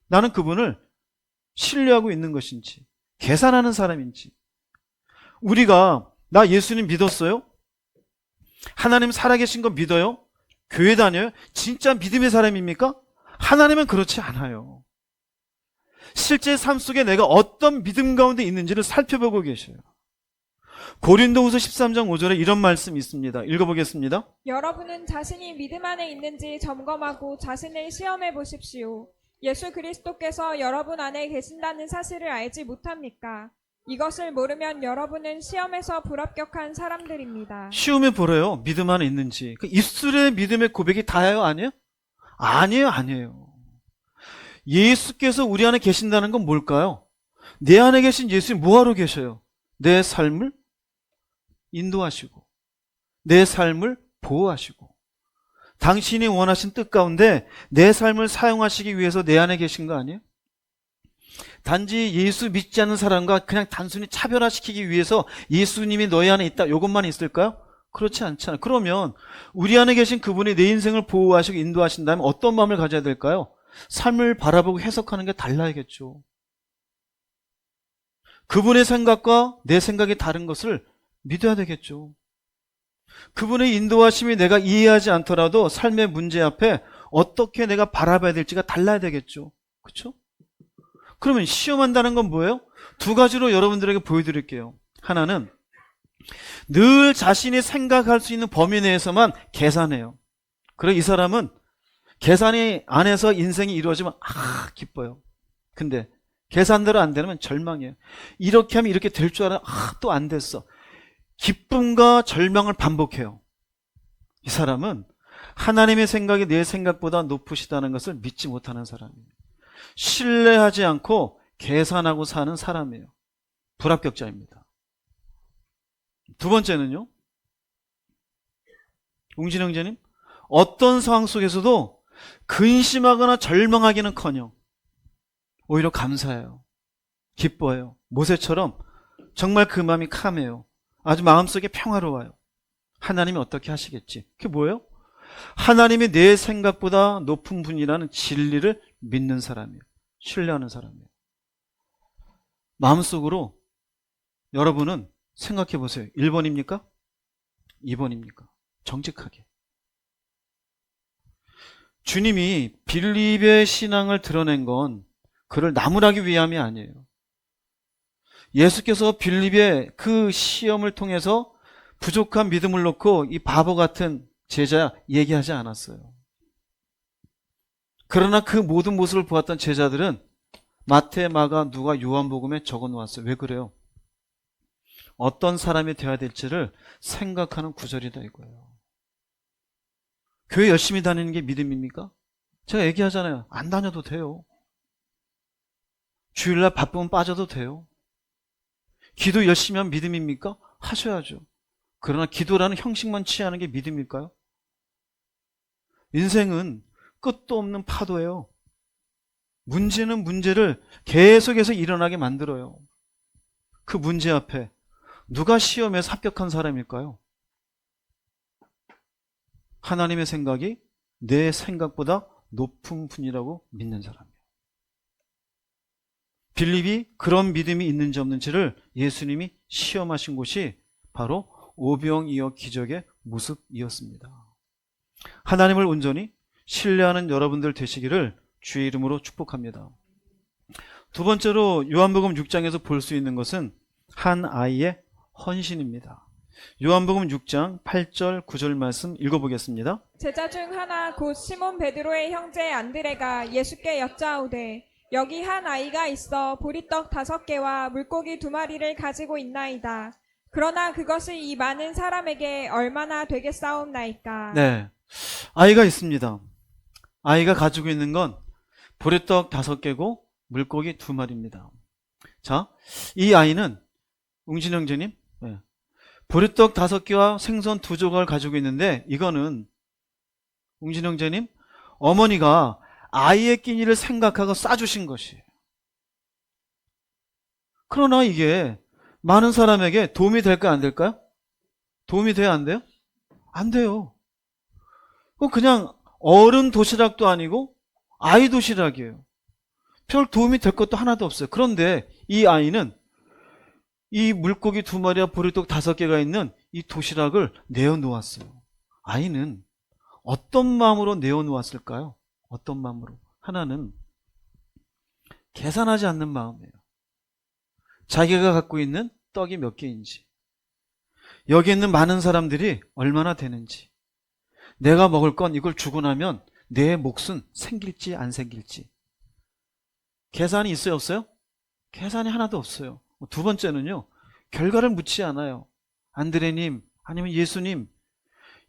나는 그분을 신뢰하고 있는 것인지, 계산하는 사람인지. 우리가 나 예수님 믿었어요? 하나님 살아계신 거 믿어요? 교회 다녀요? 진짜 믿음의 사람입니까? 하나님은 그렇지 않아요. 실제 삶 속에 내가 어떤 믿음 가운데 있는지를 살펴보고 계셔요. 고린도후서 13장 5절에 이런 말씀이 있습니다. 읽어보겠습니다. 여러분은 자신이 믿음 안에 있는지 점검하고 자신을 시험해 보십시오. 예수 그리스도께서 여러분 안에 계신다는 사실을 알지 못합니까? 이것을 모르면 여러분은 시험에서 불합격한 사람들입니다. 시험에 보래요. 믿음 안에 있는지. 그 입술의 믿음의 고백이 다예요? 아니에요? 아니에요. 예수께서 우리 안에 계신다는 건 뭘까요? 내 안에 계신 예수님 뭐하러 계셔요? 내 삶을 인도하시고 내 삶을 보호하시고 당신이 원하신 뜻 가운데 내 삶을 사용하시기 위해서 내 안에 계신 거 아니에요? 단지 예수 믿지 않는 사람과 그냥 단순히 차별화시키기 위해서 예수님이 너희 안에 있다, 이것만 있을까요? 그렇지 않잖아요. 그러면 우리 안에 계신 그분이 내 인생을 보호하시고 인도하신다면 어떤 마음을 가져야 될까요? 삶을 바라보고 해석하는 게 달라야겠죠. 그분의 생각과 내 생각이 다른 것을 믿어야 되겠죠. 그분의 인도하심이 내가 이해하지 않더라도 삶의 문제 앞에 어떻게 내가 바라봐야 될지가 달라야 되겠죠. 그렇죠? 그러면 시험한다는 건 뭐예요? 두 가지로 여러분들에게 보여드릴게요. 하나는 늘 자신이 생각할 수 있는 범위 내에서만 계산해요. 그래, 이 사람은 계산이 안에서 인생이 이루어지면 기뻐요. 근데 계산대로 안 되면 절망이에요. 이렇게 하면 이렇게 될 줄 알아. 또 안 됐어. 기쁨과 절망을 반복해요. 이 사람은 하나님의 생각이 내 생각보다 높으시다는 것을 믿지 못하는 사람이에요. 신뢰하지 않고 계산하고 사는 사람이에요. 불합격자입니다. 두 번째는요. 웅진 형제님, 어떤 상황 속에서도 근심하거나 절망하기는커녕 오히려 감사해요. 기뻐해요. 모세처럼 정말 그 마음이 캄해요. 아주 마음속에 평화로워요. 하나님이 어떻게 하시겠지? 그게 뭐예요? 하나님이 내 생각보다 높은 분이라는 진리를 믿는 사람이에요. 신뢰하는 사람이에요. 마음속으로 여러분은 생각해 보세요. 1번입니까? 2번입니까? 정직하게. 주님이 빌립의 신앙을 드러낸 건 그를 나무라기 위함이 아니에요. 예수께서 빌립의 그 시험을 통해서 부족한 믿음을 놓고 이 바보 같은 제자 얘기하지 않았어요. 그러나 그 모든 모습을 보았던 제자들은 마태, 마가, 누가, 요한복음에 적어 놓았어요. 왜 그래요? 어떤 사람이 되어야 될지를 생각하는 구절이다 이거예요. 교회 열심히 다니는 게 믿음입니까? 제가 얘기하잖아요. 안 다녀도 돼요. 주일날 바쁘면 빠져도 돼요. 기도 열심히 하면 믿음입니까? 하셔야죠. 그러나 기도라는 형식만 취하는 게 믿음일까요? 인생은 끝도 없는 파도예요. 문제는 문제를 계속해서 일어나게 만들어요. 그 문제 앞에 누가 시험에서 합격한 사람일까요? 하나님의 생각이 내 생각보다 높은 분이라고 믿는 사람이에요. 빌립이 그런 믿음이 있는지 없는지를 예수님이 시험하신 곳이 바로 오병이어 기적의 모습이었습니다. 하나님을 온전히 신뢰하는 여러분들 되시기를 주의 이름으로 축복합니다. 두 번째로 요한복음 6장에서 볼 수 있는 것은 한 아이의 헌신입니다. 요한복음 6장 8절 9절 말씀 읽어보겠습니다. 제자 중 하나 곧 시몬 베드로의 형제 안드레가 예수께 여짜오되 여기 한 아이가 있어 보리떡 5개와 물고기 2마리를 가지고 있나이다. 그러나 그것이 이 많은 사람에게 얼마나 되겠사옵나이까. 네, 아이가 있습니다. 아이가 가지고 있는 건 보리떡 5개고 물고기 2마리입니다. 자, 이 아이는 웅진 형제님, 네, 보리떡 5개와 생선 2조각을 가지고 있는데 이거는 웅진 형제님, 어머니가 아이의 끼니를 생각하고 싸주신 것이에요. 그러나 이게 많은 사람에게 도움이 될까요? 안 될까요? 도움이 돼요? 안 돼요? 안 돼요. 그냥 어른 도시락도 아니고 아이 도시락이에요. 별 도움이 될 것도 하나도 없어요. 그런데 이 아이는 이 물고기 2마리와 보리떡 5개가 있는 이 도시락을 내어놓았어요. 아이는 어떤 마음으로 내어놓았을까요? 어떤 마음으로? 하나는 계산하지 않는 마음이에요. 자기가 갖고 있는 떡이 몇 개인지, 여기 있는 많은 사람들이 얼마나 되는지, 내가 먹을 건 이걸 주고 나면 내 몫은 생길지 안 생길지. 계산이 있어요, 없어요? 계산이 하나도 없어요. 두 번째는요, 결과를 묻지 않아요. 안드레님, 아니면 예수님,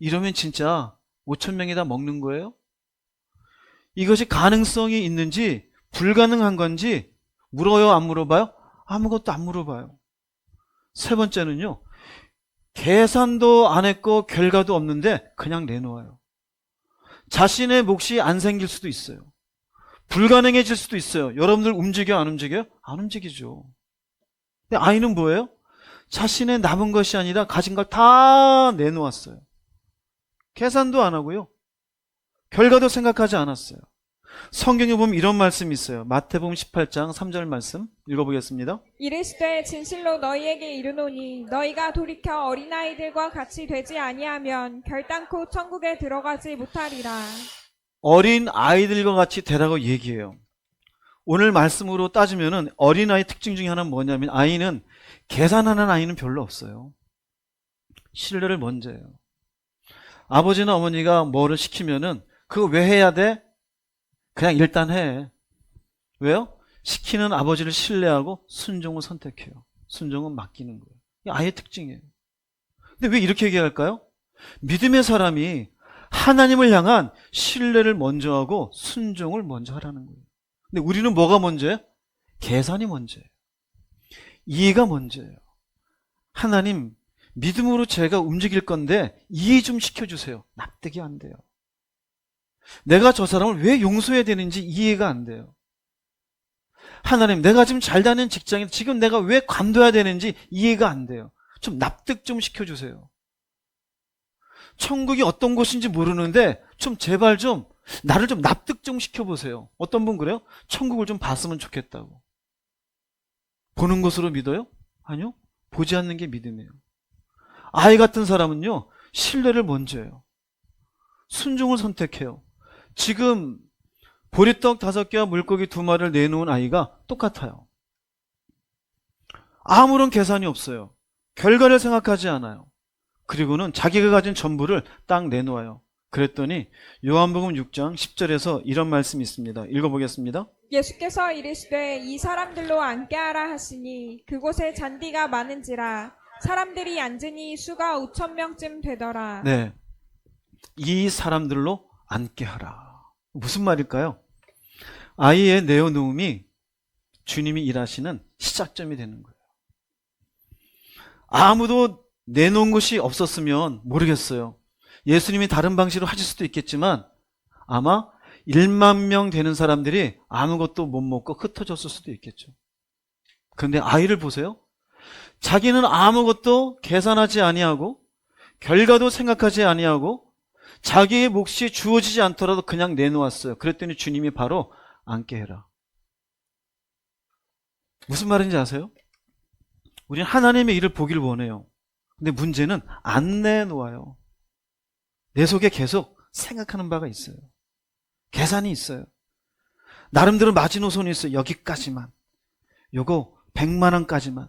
이러면 진짜 5,000명이 다 먹는 거예요? 이것이 가능성이 있는지 불가능한 건지 물어요, 안 물어봐요? 아무것도 안 물어봐요. 세 번째는요, 계산도 안 했고 결과도 없는데 그냥 내놓아요. 자신의 몫이 안 생길 수도 있어요. 불가능해질 수도 있어요. 여러분들 움직여 안 움직여요? 안 움직이죠. 근데 아이는 뭐예요? 자신의 남은 것이 아니라 가진 걸 다 내놓았어요. 계산도 안 하고요. 결과도 생각하지 않았어요. 성경에 보면 이런 말씀이 있어요. 마태복음 18장 3절 말씀 읽어보겠습니다. 이르시되 진실로 너희에게 이르노니 너희가 돌이켜 어린아이들과 같이 되지 아니하면 결단코 천국에 들어가지 못하리라. 어린 아이들과 같이 되라고 얘기해요. 오늘 말씀으로 따지면은 어린아이 특징 중에 하나는 뭐냐면 아이는 계산하는 아이는 별로 없어요. 신뢰를 먼저 해요. 아버지나 어머니가 뭐를 시키면은 그거 왜 해야 돼? 그냥 일단 해. 왜요? 시키는 아버지를 신뢰하고 순종을 선택해요. 순종은 맡기는 거예요. 이게 아이의 특징이에요. 근데 왜 이렇게 얘기할까요? 믿음의 사람이 하나님을 향한 신뢰를 먼저 하고 순종을 먼저 하라는 거예요. 근데 우리는 뭐가 먼저예요? 계산이 먼저예요. 이해가 먼저예요. 하나님 믿음으로 제가 움직일 건데 이해 좀 시켜주세요. 납득이 안 돼요. 내가 저 사람을 왜 용서해야 되는지 이해가 안 돼요. 하나님, 내가 지금 잘 다니는 직장에 지금 내가 왜 관둬야 되는지 이해가 안 돼요. 좀 납득 좀 시켜주세요. 천국이 어떤 곳인지 모르는데 좀 제발 좀 나를 좀 납득 좀 시켜보세요. 어떤 분 그래요? 천국을 좀 봤으면 좋겠다고. 보는 것으로 믿어요? 아니요. 보지 않는 게 믿음이에요. 아이 같은 사람은요, 신뢰를 먼저 해요. 순종을 선택해요. 지금 보리떡 5개와 물고기 2마리를 내놓은 아이가 똑같아요. 아무런 계산이 없어요. 결과를 생각하지 않아요. 그리고는 자기가 가진 전부를 딱 내놓아요. 그랬더니 요한복음 6장 10절에서 이런 말씀이 있습니다. 읽어보겠습니다. 예수께서 이르시되 이 사람들로 앉게 하라 하시니 그곳에 잔디가 많은지라 사람들이 앉으니 수가 5,000명쯤 되더라. 네, 이 사람들로 앉게 하라. 무슨 말일까요? 아이의 내어놓음이 주님이 일하시는 시작점이 되는 거예요. 아무도 내놓은 것이 없었으면 모르겠어요. 예수님이 다른 방식으로 하실 수도 있겠지만 아마 1만 명 되는 사람들이 아무것도 못 먹고 흩어졌을 수도 있겠죠. 그런데 아이를 보세요. 자기는 아무것도 계산하지 아니하고 결과도 생각하지 아니하고 자기의 몫이 주어지지 않더라도 그냥 내놓았어요. 그랬더니 주님이 바로 앉게 해라. 무슨 말인지 아세요? 우리는 하나님의 일을 보길 원해요. 근데 문제는 안 내놓아요. 내 속에 계속 생각하는 바가 있어요. 계산이 있어요. 나름대로 마지노선이 있어요. 여기까지만. 요거 100만 원까지만.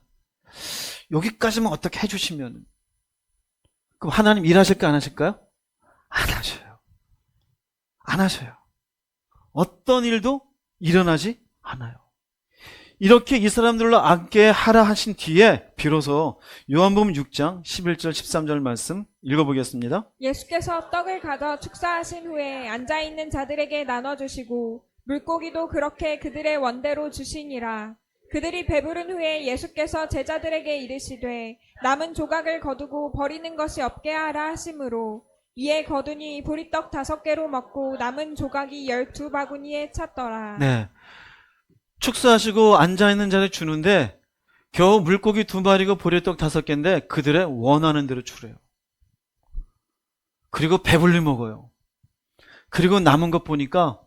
여기까지만 어떻게 해주시면. 그럼 하나님 일하실까 안 하실까요? 안 하셔요. 안 하셔요. 어떤 일도 일어나지 않아요. 이렇게 이 사람들로 앉게 하라 하신 뒤에 비로소 요한복음 6장 11절 13절 말씀 읽어보겠습니다. 예수께서 떡을 가져 축사하신 후에 앉아있는 자들에게 나눠주시고 물고기도 그렇게 그들의 원대로 주시니라. 그들이 배부른 후에 예수께서 제자들에게 이르시되 남은 조각을 거두고 버리는 것이 없게 하라 하심으로 이에 거두니 보리떡 5개로 먹고 남은 조각이 12바구니에 찼더라. 네, 축사하시고 앉아있는 자를 주는데 겨우 물고기 2마리고 보리떡 5개인데 그들의 원하는 대로 주래요. 그리고 배불리 먹어요. 그리고 남은 것 보니까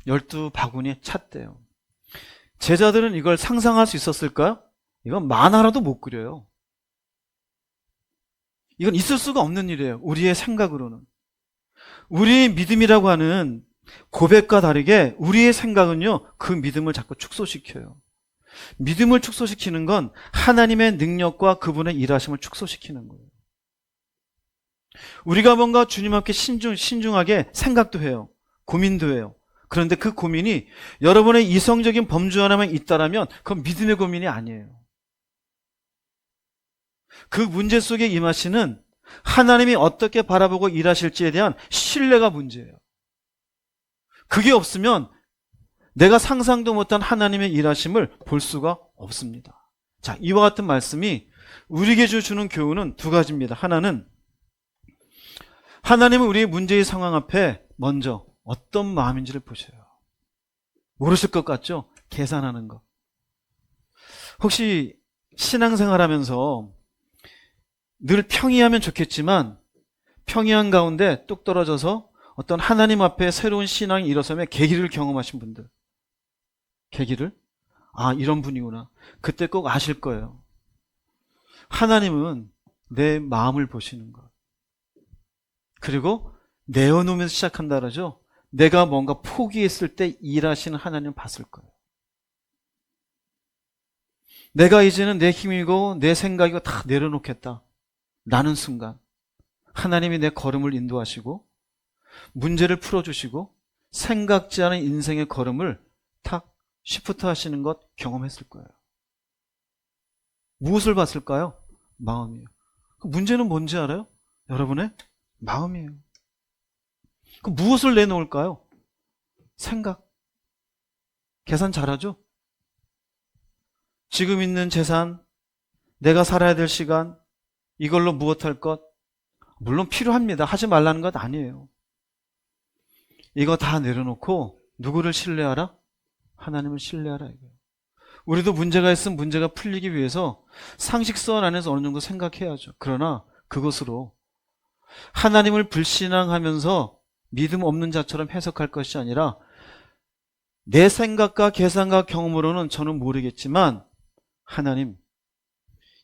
12바구니에 찼대요. 제자들은 이걸 상상할 수 있었을까요? 이건 만화라도 못 그려요. 이건 있을 수가 없는 일이에요. 우리의 생각으로는. 우리의 믿음이라고 하는 고백과 다르게 우리의 생각은요, 그 믿음을 자꾸 축소시켜요. 믿음을 축소시키는 건 하나님의 능력과 그분의 일하심을 축소시키는 거예요. 우리가 뭔가 주님 앞에 신중하게 생각도 해요. 고민도 해요. 그런데 그 고민이 여러분의 이성적인 범주 하나만 있다라면 그건 믿음의 고민이 아니에요. 그 문제 속에 임하시는 하나님이 어떻게 바라보고 일하실지에 대한 신뢰가 문제예요. 그게 없으면 내가 상상도 못한 하나님의 일하심을 볼 수가 없습니다. 자, 이와 같은 말씀이 우리에게 주는 교훈은 2가지입니다. 하나는 하나님은 우리의 문제의 상황 앞에 먼저 어떤 마음인지를 보셔요. 모르실 것 같죠? 계산하는 거. 혹시 신앙생활 하면서 늘 평이하면 좋겠지만 평이한 가운데 뚝 떨어져서 어떤 하나님 앞에 새로운 신앙이 일어서며 계기를 경험하신 분들, 계기를? 아, 이런 분이구나. 그때 꼭 아실 거예요. 하나님은 내 마음을 보시는 것. 그리고 내어놓으면서 시작한다 그러죠. 내가 뭔가 포기했을 때 일하시는 하나님을 봤을 거예요. 내가 이제는 내 힘이고 내 생각이고 다 내려놓겠다 라는 순간 하나님이 내 걸음을 인도하시고 문제를 풀어주시고 생각지 않은 인생의 걸음을 탁 시프트 하시는 것 경험했을 거예요. 무엇을 봤을까요? 마음이에요. 문제는 뭔지 알아요? 여러분의 마음이에요. 그 무엇을 내놓을까요? 생각. 계산 잘하죠? 지금 있는 재산, 내가 살아야 될 시간, 이걸로 무엇할 것? 물론 필요합니다. 하지 말라는 것 아니에요. 이거 다 내려놓고 누구를 신뢰하라? 하나님을 신뢰하라 이거예요. 우리도 문제가 있으면 문제가 풀리기 위해서 상식선 안에서 어느 정도 생각해야죠. 그러나 그것으로 하나님을 불신앙하면서 믿음 없는 자처럼 해석할 것이 아니라 내 생각과 계산과 경험으로는 저는 모르겠지만 하나님,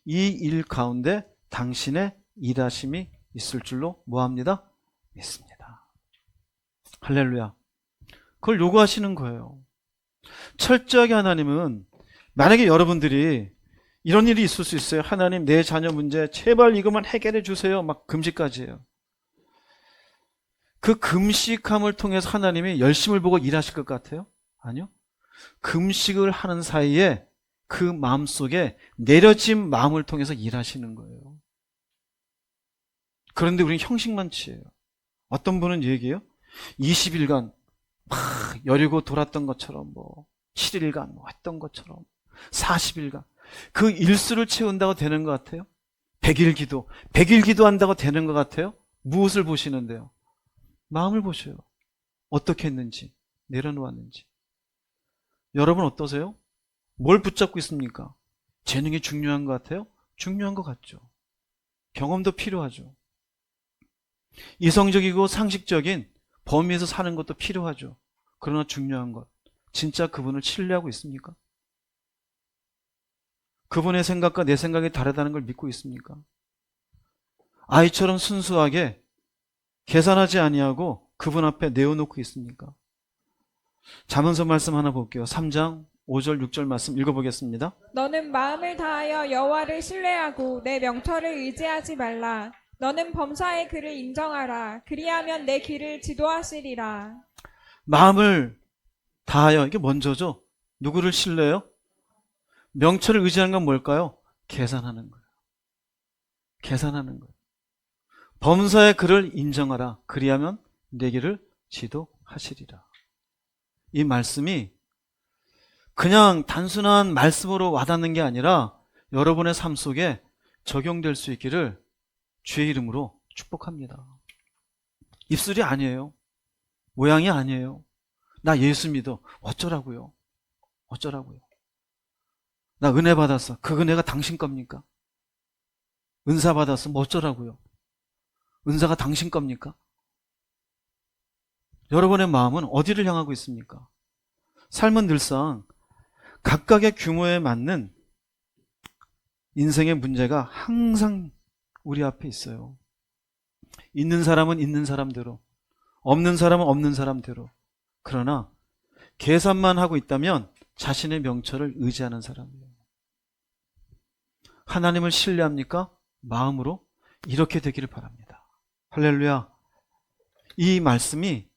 이 일 가운데 당신의 일하심이 있을 줄로 뭐합니다? 믿습니다. 할렐루야. 그걸 요구하시는 거예요. 철저하게 하나님은 만약에 여러분들이 이런 일이 있을 수 있어요. 하나님 내 자녀 문제 제발 이것만 해결해 주세요. 막 금식까지 해요. 그 금식함을 통해서 하나님이 열심을 보고 일하실 것 같아요? 아니요. 금식을 하는 사이에 그 마음속에 내려진 마음을 통해서 일하시는 거예요. 그런데 우리는 형식만 취해요. 어떤 분은 얘기해요. 20일간 막 여리고 돌았던 것처럼 7일간 했던 것처럼 40일간 그 일수를 채운다고 되는 것 같아요? 100일 기도한다고 되는 것 같아요? 무엇을 보시는데요? 마음을 보셔요. 어떻게 했는지, 내려놓았는지. 여러분 어떠세요? 뭘 붙잡고 있습니까? 재능이 중요한 것 같아요? 중요한 것 같죠. 경험도 필요하죠. 이성적이고 상식적인 범위에서 사는 것도 필요하죠. 그러나 중요한 것, 진짜 그분을 신뢰하고 있습니까? 그분의 생각과 내 생각이 다르다는 걸 믿고 있습니까? 아이처럼 순수하게 계산하지 아니하고 그분 앞에 내어놓고 있습니까? 잠언서 말씀 하나 볼게요. 3장 5절 6절 말씀 읽어보겠습니다. 너는 마음을 다하여 여호와를 신뢰하고 내 명철을 의지하지 말라. 너는 범사의 그를 인정하라. 그리하면 내 길을 지도하시리라. 마음을 다하여, 이게 먼저죠. 누구를 신뢰해요? 명철을 의지하는 건 뭘까요? 계산하는 거예요. 계산하는 거예요. 범사의 그를 인정하라. 그리하면 내 길을 지도하시리라. 이 말씀이 그냥 단순한 말씀으로 와닿는 게 아니라 여러분의 삶 속에 적용될 수 있기를 주의 이름으로 축복합니다. 입술이 아니에요. 모양이 아니에요. 나 예수 믿어. 어쩌라고요? 어쩌라고요? 나 은혜 받았어. 그 은혜가 당신 겁니까? 은사 받았어. 뭐 어쩌라고요? 은사가 당신 겁니까? 여러분의 마음은 어디를 향하고 있습니까? 삶은 늘상 각각의 규모에 맞는 인생의 문제가 항상 우리 앞에 있어요. 있는 사람은 있는 사람대로, 없는 사람은 없는 사람대로. 그러나 계산만 하고 있다면 자신의 명철을 의지하는 사람이에요. 하나님을 신뢰합니까? 마음으로 이렇게 되기를 바랍니다. 할렐루야. 이 말씀이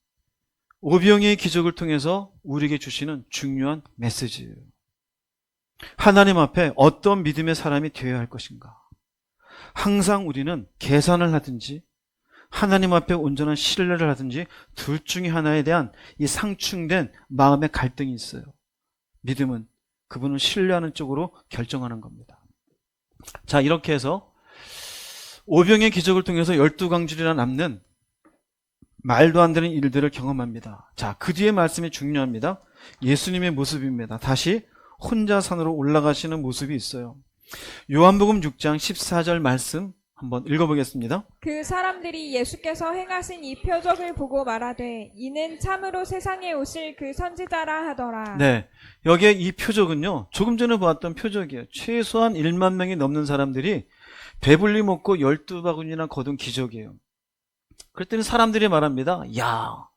오병이의 기적을 통해서 우리에게 주시는 중요한 메시지예요. 하나님 앞에 어떤 믿음의 사람이 되어야 할 것인가? 항상 우리는 계산을 하든지 하나님 앞에 온전한 신뢰를 하든지 둘 중에 하나에 대한 이 상충된 마음의 갈등이 있어요. 믿음은 그분을 신뢰하는 쪽으로 결정하는 겁니다. 자, 이렇게 해서 오병의 기적을 통해서 12강줄이라 남는 말도 안 되는 일들을 경험합니다. 자, 그 뒤에 말씀이 중요합니다. 예수님의 모습입니다. 다시 혼자 산으로 올라가시는 모습이 있어요. 요한복음 6장 14절 말씀 한번 읽어보겠습니다. 그 사람들이 예수께서 행하신 이 표적을 보고 말하되 이는 참으로 세상에 오실 그 선지자라 하더라. 네, 여기에 이 표적은요, 조금 전에 보았던 표적이에요. 최소한 1만 명이 넘는 사람들이 배불리 먹고 12바구니나 거둔 기적이에요. 그랬더니 사람들이 말합니다. 야,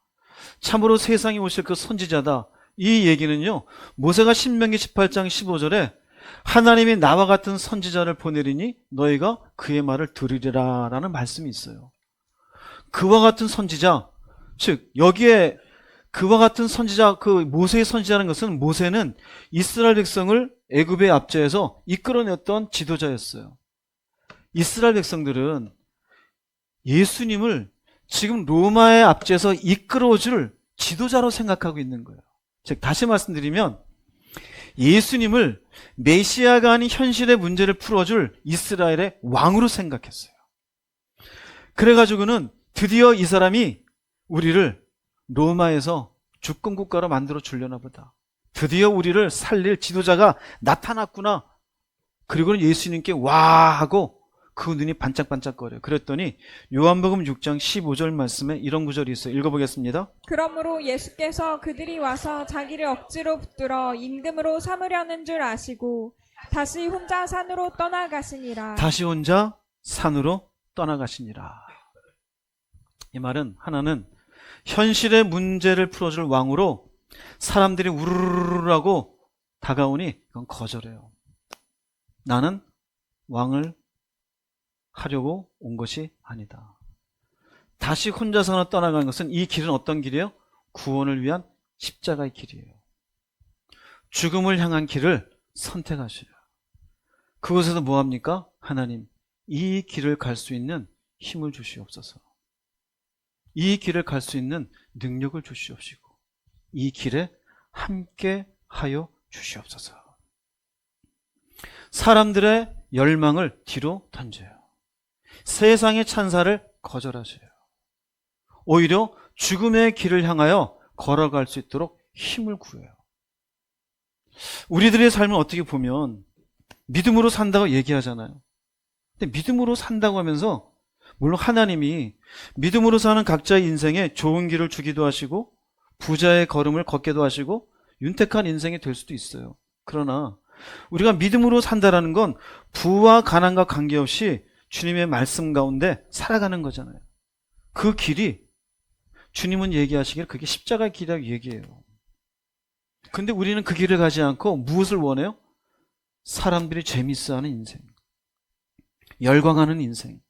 참으로 세상에 오실 그 선지자다. 이 얘기는요, 모세가 신명기 18장 15절에 하나님이 나와 같은 선지자를 보내리니 너희가 그의 말을 들으리라 라는 말씀이 있어요. 그와 같은 선지자, 즉 여기에 그와 같은 선지자, 그 모세의 선지자라는 것은 모세는 이스라엘 백성을 애굽의 압제에서 이끌어냈던 지도자였어요. 이스라엘 백성들은 예수님을 지금 로마의 압제에서 이끌어줄 지도자로 생각하고 있는 거예요. 즉 다시 말씀드리면 예수님을 메시아가 아닌 현실의 문제를 풀어줄 이스라엘의 왕으로 생각했어요. 그래가지고는 드디어 이 사람이 우리를 로마에서 주권 국가로 만들어 주려나 보다. 드디어 우리를 살릴 지도자가 나타났구나. 그리고는 예수님께 와 하고 그 눈이 반짝반짝거려요. 그랬더니 요한복음 6장 15절 말씀에 이런 구절이 있어요. 읽어보겠습니다. 그러므로 예수께서 그들이 와서 자기를 억지로 붙들어 임금으로 삼으려는 줄 아시고 다시 혼자 산으로 떠나가시니라. 다시 혼자 산으로 떠나가시니라. 이 말은 하나는 현실의 문제를 풀어줄 왕으로 사람들이 우르르르라고 다가오니 그건 거절해요. 나는 왕을 하려고 온 것이 아니다. 다시 혼자서는 떠나간 것은 이 길은 어떤 길이에요? 구원을 위한 십자가의 길이에요. 죽음을 향한 길을 선택하셔요. 그곳에서 뭐합니까? 하나님, 이 길을 갈 수 있는 힘을 주시옵소서. 이 길을 갈 수 있는 능력을 주시옵시고 이 길에 함께 하여 주시옵소서. 사람들의 열망을 뒤로 던져요. 세상의 찬사를 거절하셔요. 오히려 죽음의 길을 향하여 걸어갈 수 있도록 힘을 구해요. 우리들의 삶을 어떻게 보면 믿음으로 산다고 얘기하잖아요. 근데 믿음으로 산다고 하면서 물론 하나님이 믿음으로 사는 각자의 인생에 좋은 길을 주기도 하시고 부자의 걸음을 걷게도 하시고 윤택한 인생이 될 수도 있어요. 그러나 우리가 믿음으로 산다라는 건 부와 가난과 관계없이 주님의 말씀 가운데 살아가는 거잖아요. 그 길이 주님은 얘기하시기를 그게 십자가의 길이라고 얘기해요. 근데 우리는 그 길을 가지 않고 무엇을 원해요? 사람들이 재밌어하는 인생, 열광하는 인생,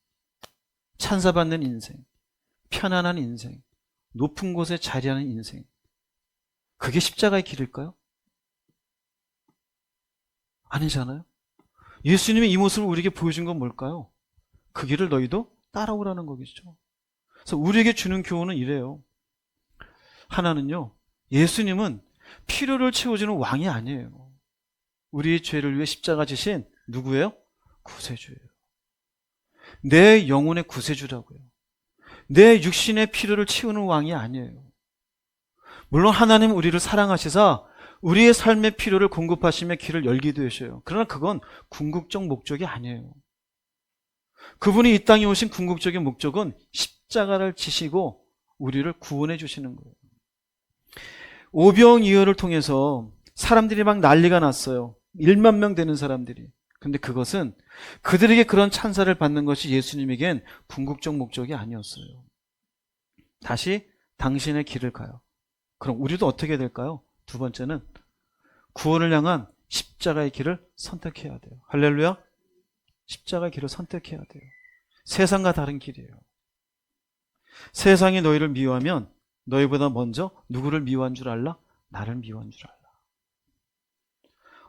찬사받는 인생, 편안한 인생, 높은 곳에 자리하는 인생. 그게 십자가의 길일까요? 아니잖아요. 예수님이 이 모습을 우리에게 보여준 건 뭘까요? 그 길을 너희도 따라오라는 거겠죠. 그래서 우리에게 주는 교훈은 이래요. 하나는요, 예수님은 필요를 채워주는 왕이 아니에요. 우리의 죄를 위해 십자가 지신 누구예요? 구세주예요. 내 영혼의 구세주라고요. 내 육신의 필요를 채우는 왕이 아니에요. 물론 하나님은 우리를 사랑하시사 우리의 삶의 필요를 공급하시며 길을 열기도 하셔요. 그러나 그건 궁극적 목적이 아니에요. 그분이 이 땅에 오신 궁극적인 목적은 십자가를 지시고 우리를 구원해 주시는 거예요. 오병이어를 통해서 사람들이 막 난리가 났어요. 1만 명 되는 사람들이. 근데 그것은 그들에게 그런 찬사를 받는 것이 예수님에겐 궁극적 목적이 아니었어요. 다시 당신의 길을 가요. 그럼 우리도 어떻게 될까요? 두 번째는 구원을 향한 십자가의 길을 선택해야 돼요. 할렐루야. 십자가의 길을 선택해야 돼요. 세상과 다른 길이에요. 세상이 너희를 미워하면 너희보다 먼저 누구를 미워한 줄 알라? 나를 미워한 줄 알라.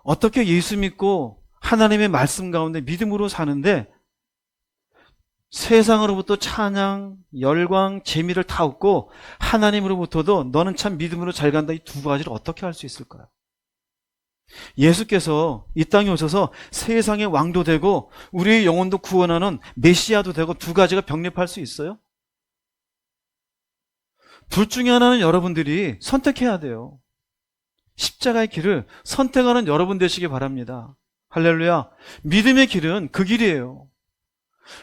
어떻게 예수 믿고 하나님의 말씀 가운데 믿음으로 사는데 세상으로부터 찬양, 열광, 재미를 다 얻고 하나님으로부터도 너는 참 믿음으로 잘 간다, 이 두 가지를 어떻게 할 수 있을까요? 예수께서 이 땅에 오셔서 세상의 왕도 되고 우리의 영혼도 구원하는 메시아도 되고 두 가지가 병립할 수 있어요? 둘 중에 하나는 여러분들이 선택해야 돼요. 십자가의 길을 선택하는 여러분 되시기 바랍니다. 할렐루야. 믿음의 길은 그 길이에요.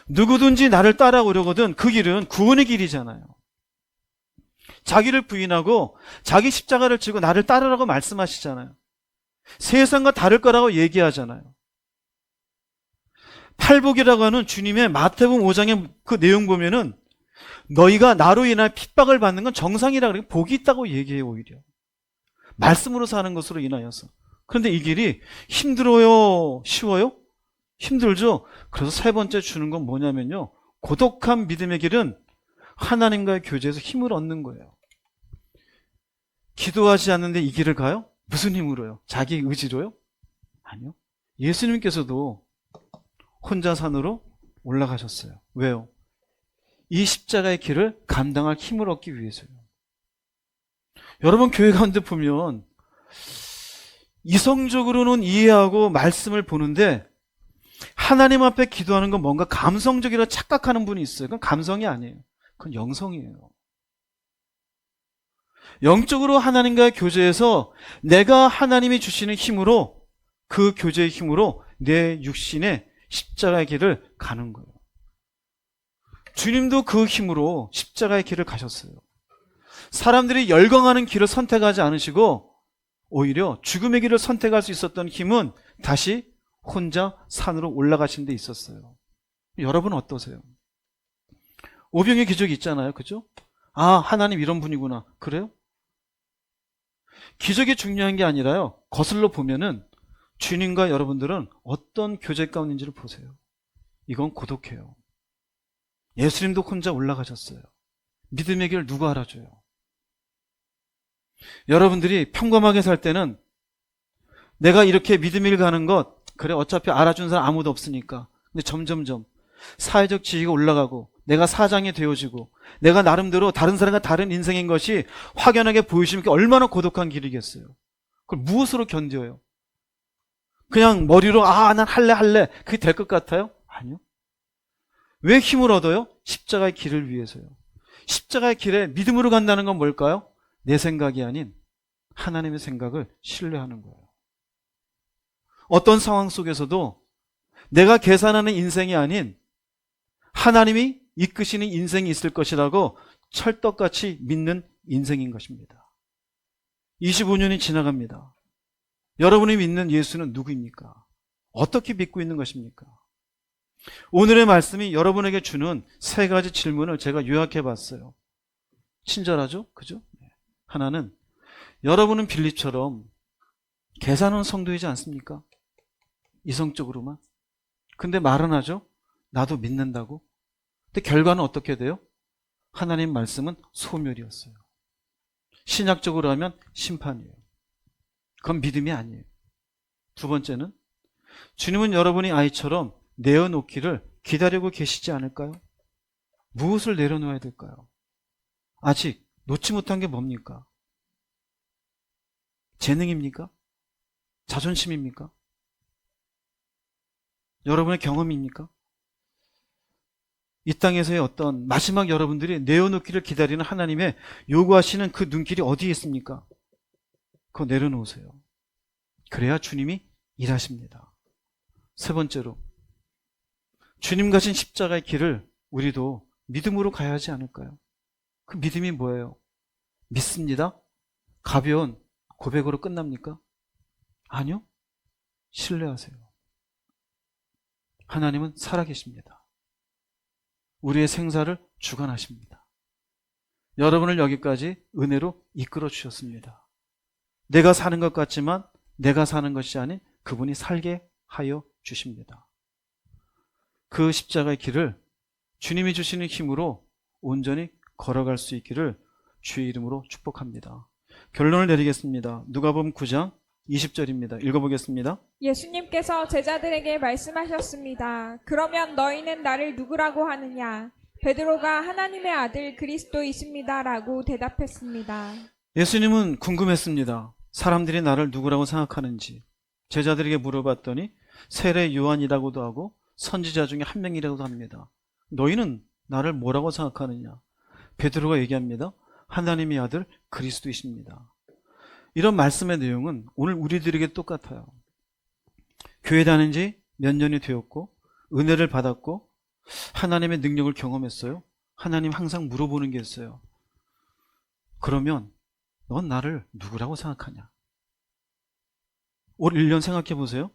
누구든지 나를 따라오려거든 그 길은 구원의 길이잖아요. 자기를 부인하고 자기 십자가를 지고 나를 따르라고 말씀하시잖아요. 세상과 다를 거라고 얘기하잖아요. 팔복이라고 하는 주님의 마태복음 5장의 그 내용 보면은 너희가 나로 인하여 핍박을 받는 건 정상이라고 그러고 복이 있다고 얘기해요. 오히려 말씀으로 사는 것으로 인하여서. 그런데 이 길이 힘들어요? 쉬워요? 힘들죠? 그래서 세 번째 주는 건 뭐냐면요, 고독한 믿음의 길은 하나님과의 교제에서 힘을 얻는 거예요. 기도하지 않는데 이 길을 가요? 무슨 힘으로요? 자기 의지로요? 아니요. 예수님께서도 혼자 산으로 올라가셨어요. 왜요? 이 십자가의 길을 감당할 힘을 얻기 위해서요. 여러분 교회 가운데 보면 이성적으로는 이해하고 말씀을 보는데 하나님 앞에 기도하는 건 뭔가 감성적이라 착각하는 분이 있어요. 그건 감성이 아니에요. 그건 영성이에요. 영적으로 하나님과의 교제에서 내가 하나님이 주시는 힘으로, 그 교제의 힘으로 내 육신의 십자가의 길을 가는 거예요. 주님도 그 힘으로 십자가의 길을 가셨어요. 사람들이 열광하는 길을 선택하지 않으시고 오히려 죽음의 길을 선택할 수 있었던 힘은 다시 혼자 산으로 올라가신 데 있었어요. 여러분 어떠세요? 오병의 기적이 있잖아요. 그죠? 아, 하나님 이런 분이구나. 그래요? 기적이 중요한 게 아니라요, 거슬러 보면은 주님과 여러분들은 어떤 교제 가운데인지를 보세요. 이건 고독해요. 예수님도 혼자 올라가셨어요. 믿음의 길 누가 알아줘요? 여러분들이 평범하게 살 때는 내가 이렇게 믿음의 길 가는 것, 그래 어차피 알아준 사람 아무도 없으니까. 근데 점점점 사회적 지위가 올라가고 내가 사장이 되어지고 내가 나름대로 다른 사람과 다른 인생인 것이 확연하게 보이시면 얼마나 고독한 길이겠어요. 그걸 무엇으로 견뎌요? 그냥 머리로 난 할래 그게 될 것 같아요? 아니요. 왜 힘을 얻어요? 십자가의 길을 위해서요. 십자가의 길에 믿음으로 간다는 건 뭘까요? 내 생각이 아닌 하나님의 생각을 신뢰하는 거예요. 어떤 상황 속에서도 내가 계산하는 인생이 아닌 하나님이 이끄시는 인생이 있을 것이라고 철떡같이 믿는 인생인 것입니다. 25년이 지나갑니다. 여러분이 믿는 예수는 누구입니까? 어떻게 믿고 있는 것입니까? 오늘의 말씀이 여러분에게 주는 세 가지 질문을 제가 요약해 봤어요. 친절하죠? 그죠? 하나는, 여러분은 빌립처럼 계산하는 성도이지 않습니까? 이성적으로만. 근데 말은 하죠? 나도 믿는다고. 근데 결과는 어떻게 돼요? 하나님 말씀은 소멸이었어요. 신약적으로 하면 심판이에요. 그건 믿음이 아니에요. 두 번째는, 주님은 여러분이 아이처럼 내어놓기를 기다리고 계시지 않을까요? 무엇을 내려놓아야 될까요? 아직 놓지 못한 게 뭡니까? 재능입니까? 자존심입니까? 여러분의 경험입니까? 이 땅에서의 어떤 마지막 여러분들이 내어놓기를 기다리는 하나님의 요구하시는 그 눈길이 어디에 있습니까? 그거 내려놓으세요. 그래야 주님이 일하십니다. 세 번째로, 주님 가신 십자가의 길을 우리도 믿음으로 가야 하지 않을까요? 그 믿음이 뭐예요? 믿습니다. 가벼운 고백으로 끝납니까? 아니요. 신뢰하세요. 하나님은 살아계십니다. 우리의 생사를 주관하십니다. 여러분을 여기까지 은혜로 이끌어 주셨습니다. 내가 사는 것 같지만 내가 사는 것이 아닌 그분이 살게 하여 주십니다. 그 십자가의 길을 주님이 주시는 힘으로 온전히 걸어갈 수 있기를 주의 이름으로 축복합니다. 결론을 내리겠습니다. 누가복음 9장 20절입니다. 읽어보겠습니다. 예수님께서 제자들에게 말씀하셨습니다. 그러면 너희는 나를 누구라고 하느냐? 베드로가 하나님의 아들 그리스도이십니다라고 대답했습니다. 예수님은 궁금했습니다. 사람들이 나를 누구라고 생각하는지. 제자들에게 물어봤더니 세례 요한이라고도 하고 선지자 중에 한 명이라고도 합니다. 너희는 나를 뭐라고 생각하느냐? 베드로가 얘기합니다. 하나님의 아들 그리스도이십니다. 이런 말씀의 내용은 오늘 우리들에게 똑같아요. 교회 다닌 지 몇 년이 되었고 은혜를 받았고 하나님의 능력을 경험했어요. 하나님 항상 물어보는 게 있어요. 그러면 넌 나를 누구라고 생각하냐? 올 1년 생각해 보세요.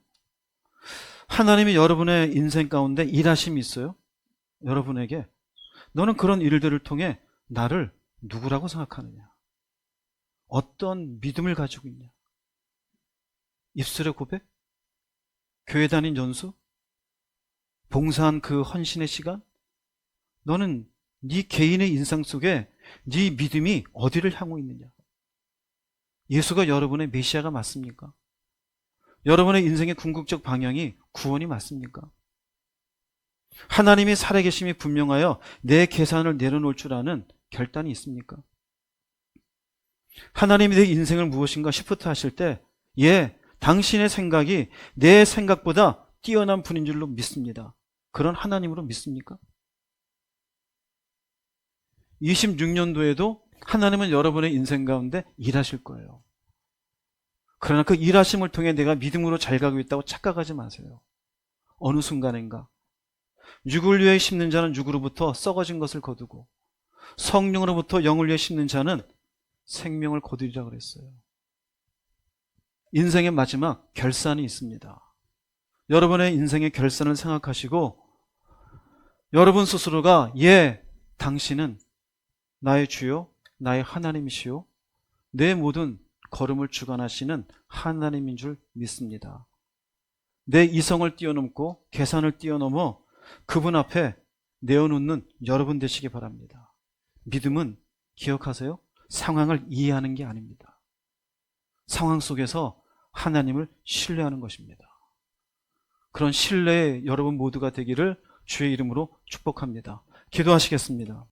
하나님이 여러분의 인생 가운데 일하심이 있어요. 여러분에게 너는 그런 일들을 통해 나를 누구라고 생각하느냐? 어떤 믿음을 가지고 있냐? 입술의 고백? 교회 다닌 연수? 봉사한 그 헌신의 시간? 너는 네 개인의 인상 속에 네 믿음이 어디를 향하고 있느냐? 예수가 여러분의 메시아가 맞습니까? 여러분의 인생의 궁극적 방향이 구원이 맞습니까? 하나님이 살아계심이 분명하여 내 계산을 내려놓을 줄 아는 결단이 있습니까? 하나님이 내 인생을 무엇인가 시프트 하실 때 당신의 생각이 내 생각보다 뛰어난 분인 줄로 믿습니다. 그런 하나님으로 믿습니까? 26년도에도 하나님은 여러분의 인생 가운데 일하실 거예요. 그러나 그 일하심을 통해 내가 믿음으로 잘 가고 있다고 착각하지 마세요. 어느 순간인가 육을 위해 심는 자는 육으로부터 썩어진 것을 거두고 성령으로부터 영을 위해 심는 자는 생명을 거두리라 그랬어요. 인생의 마지막 결산이 있습니다. 여러분의 인생의 결산을 생각하시고 여러분 스스로가 당신은 나의 주요 나의 하나님이시요 내 모든 걸음을 주관하시는 하나님인 줄 믿습니다. 내 이성을 뛰어넘고 계산을 뛰어넘어 그분 앞에 내어놓는 여러분 되시기 바랍니다. 믿음은 기억하세요. 상황을 이해하는 게 아닙니다. 상황 속에서 하나님을 신뢰하는 것입니다. 그런 신뢰의 여러분 모두가 되기를 주의 이름으로 축복합니다. 기도하시겠습니다.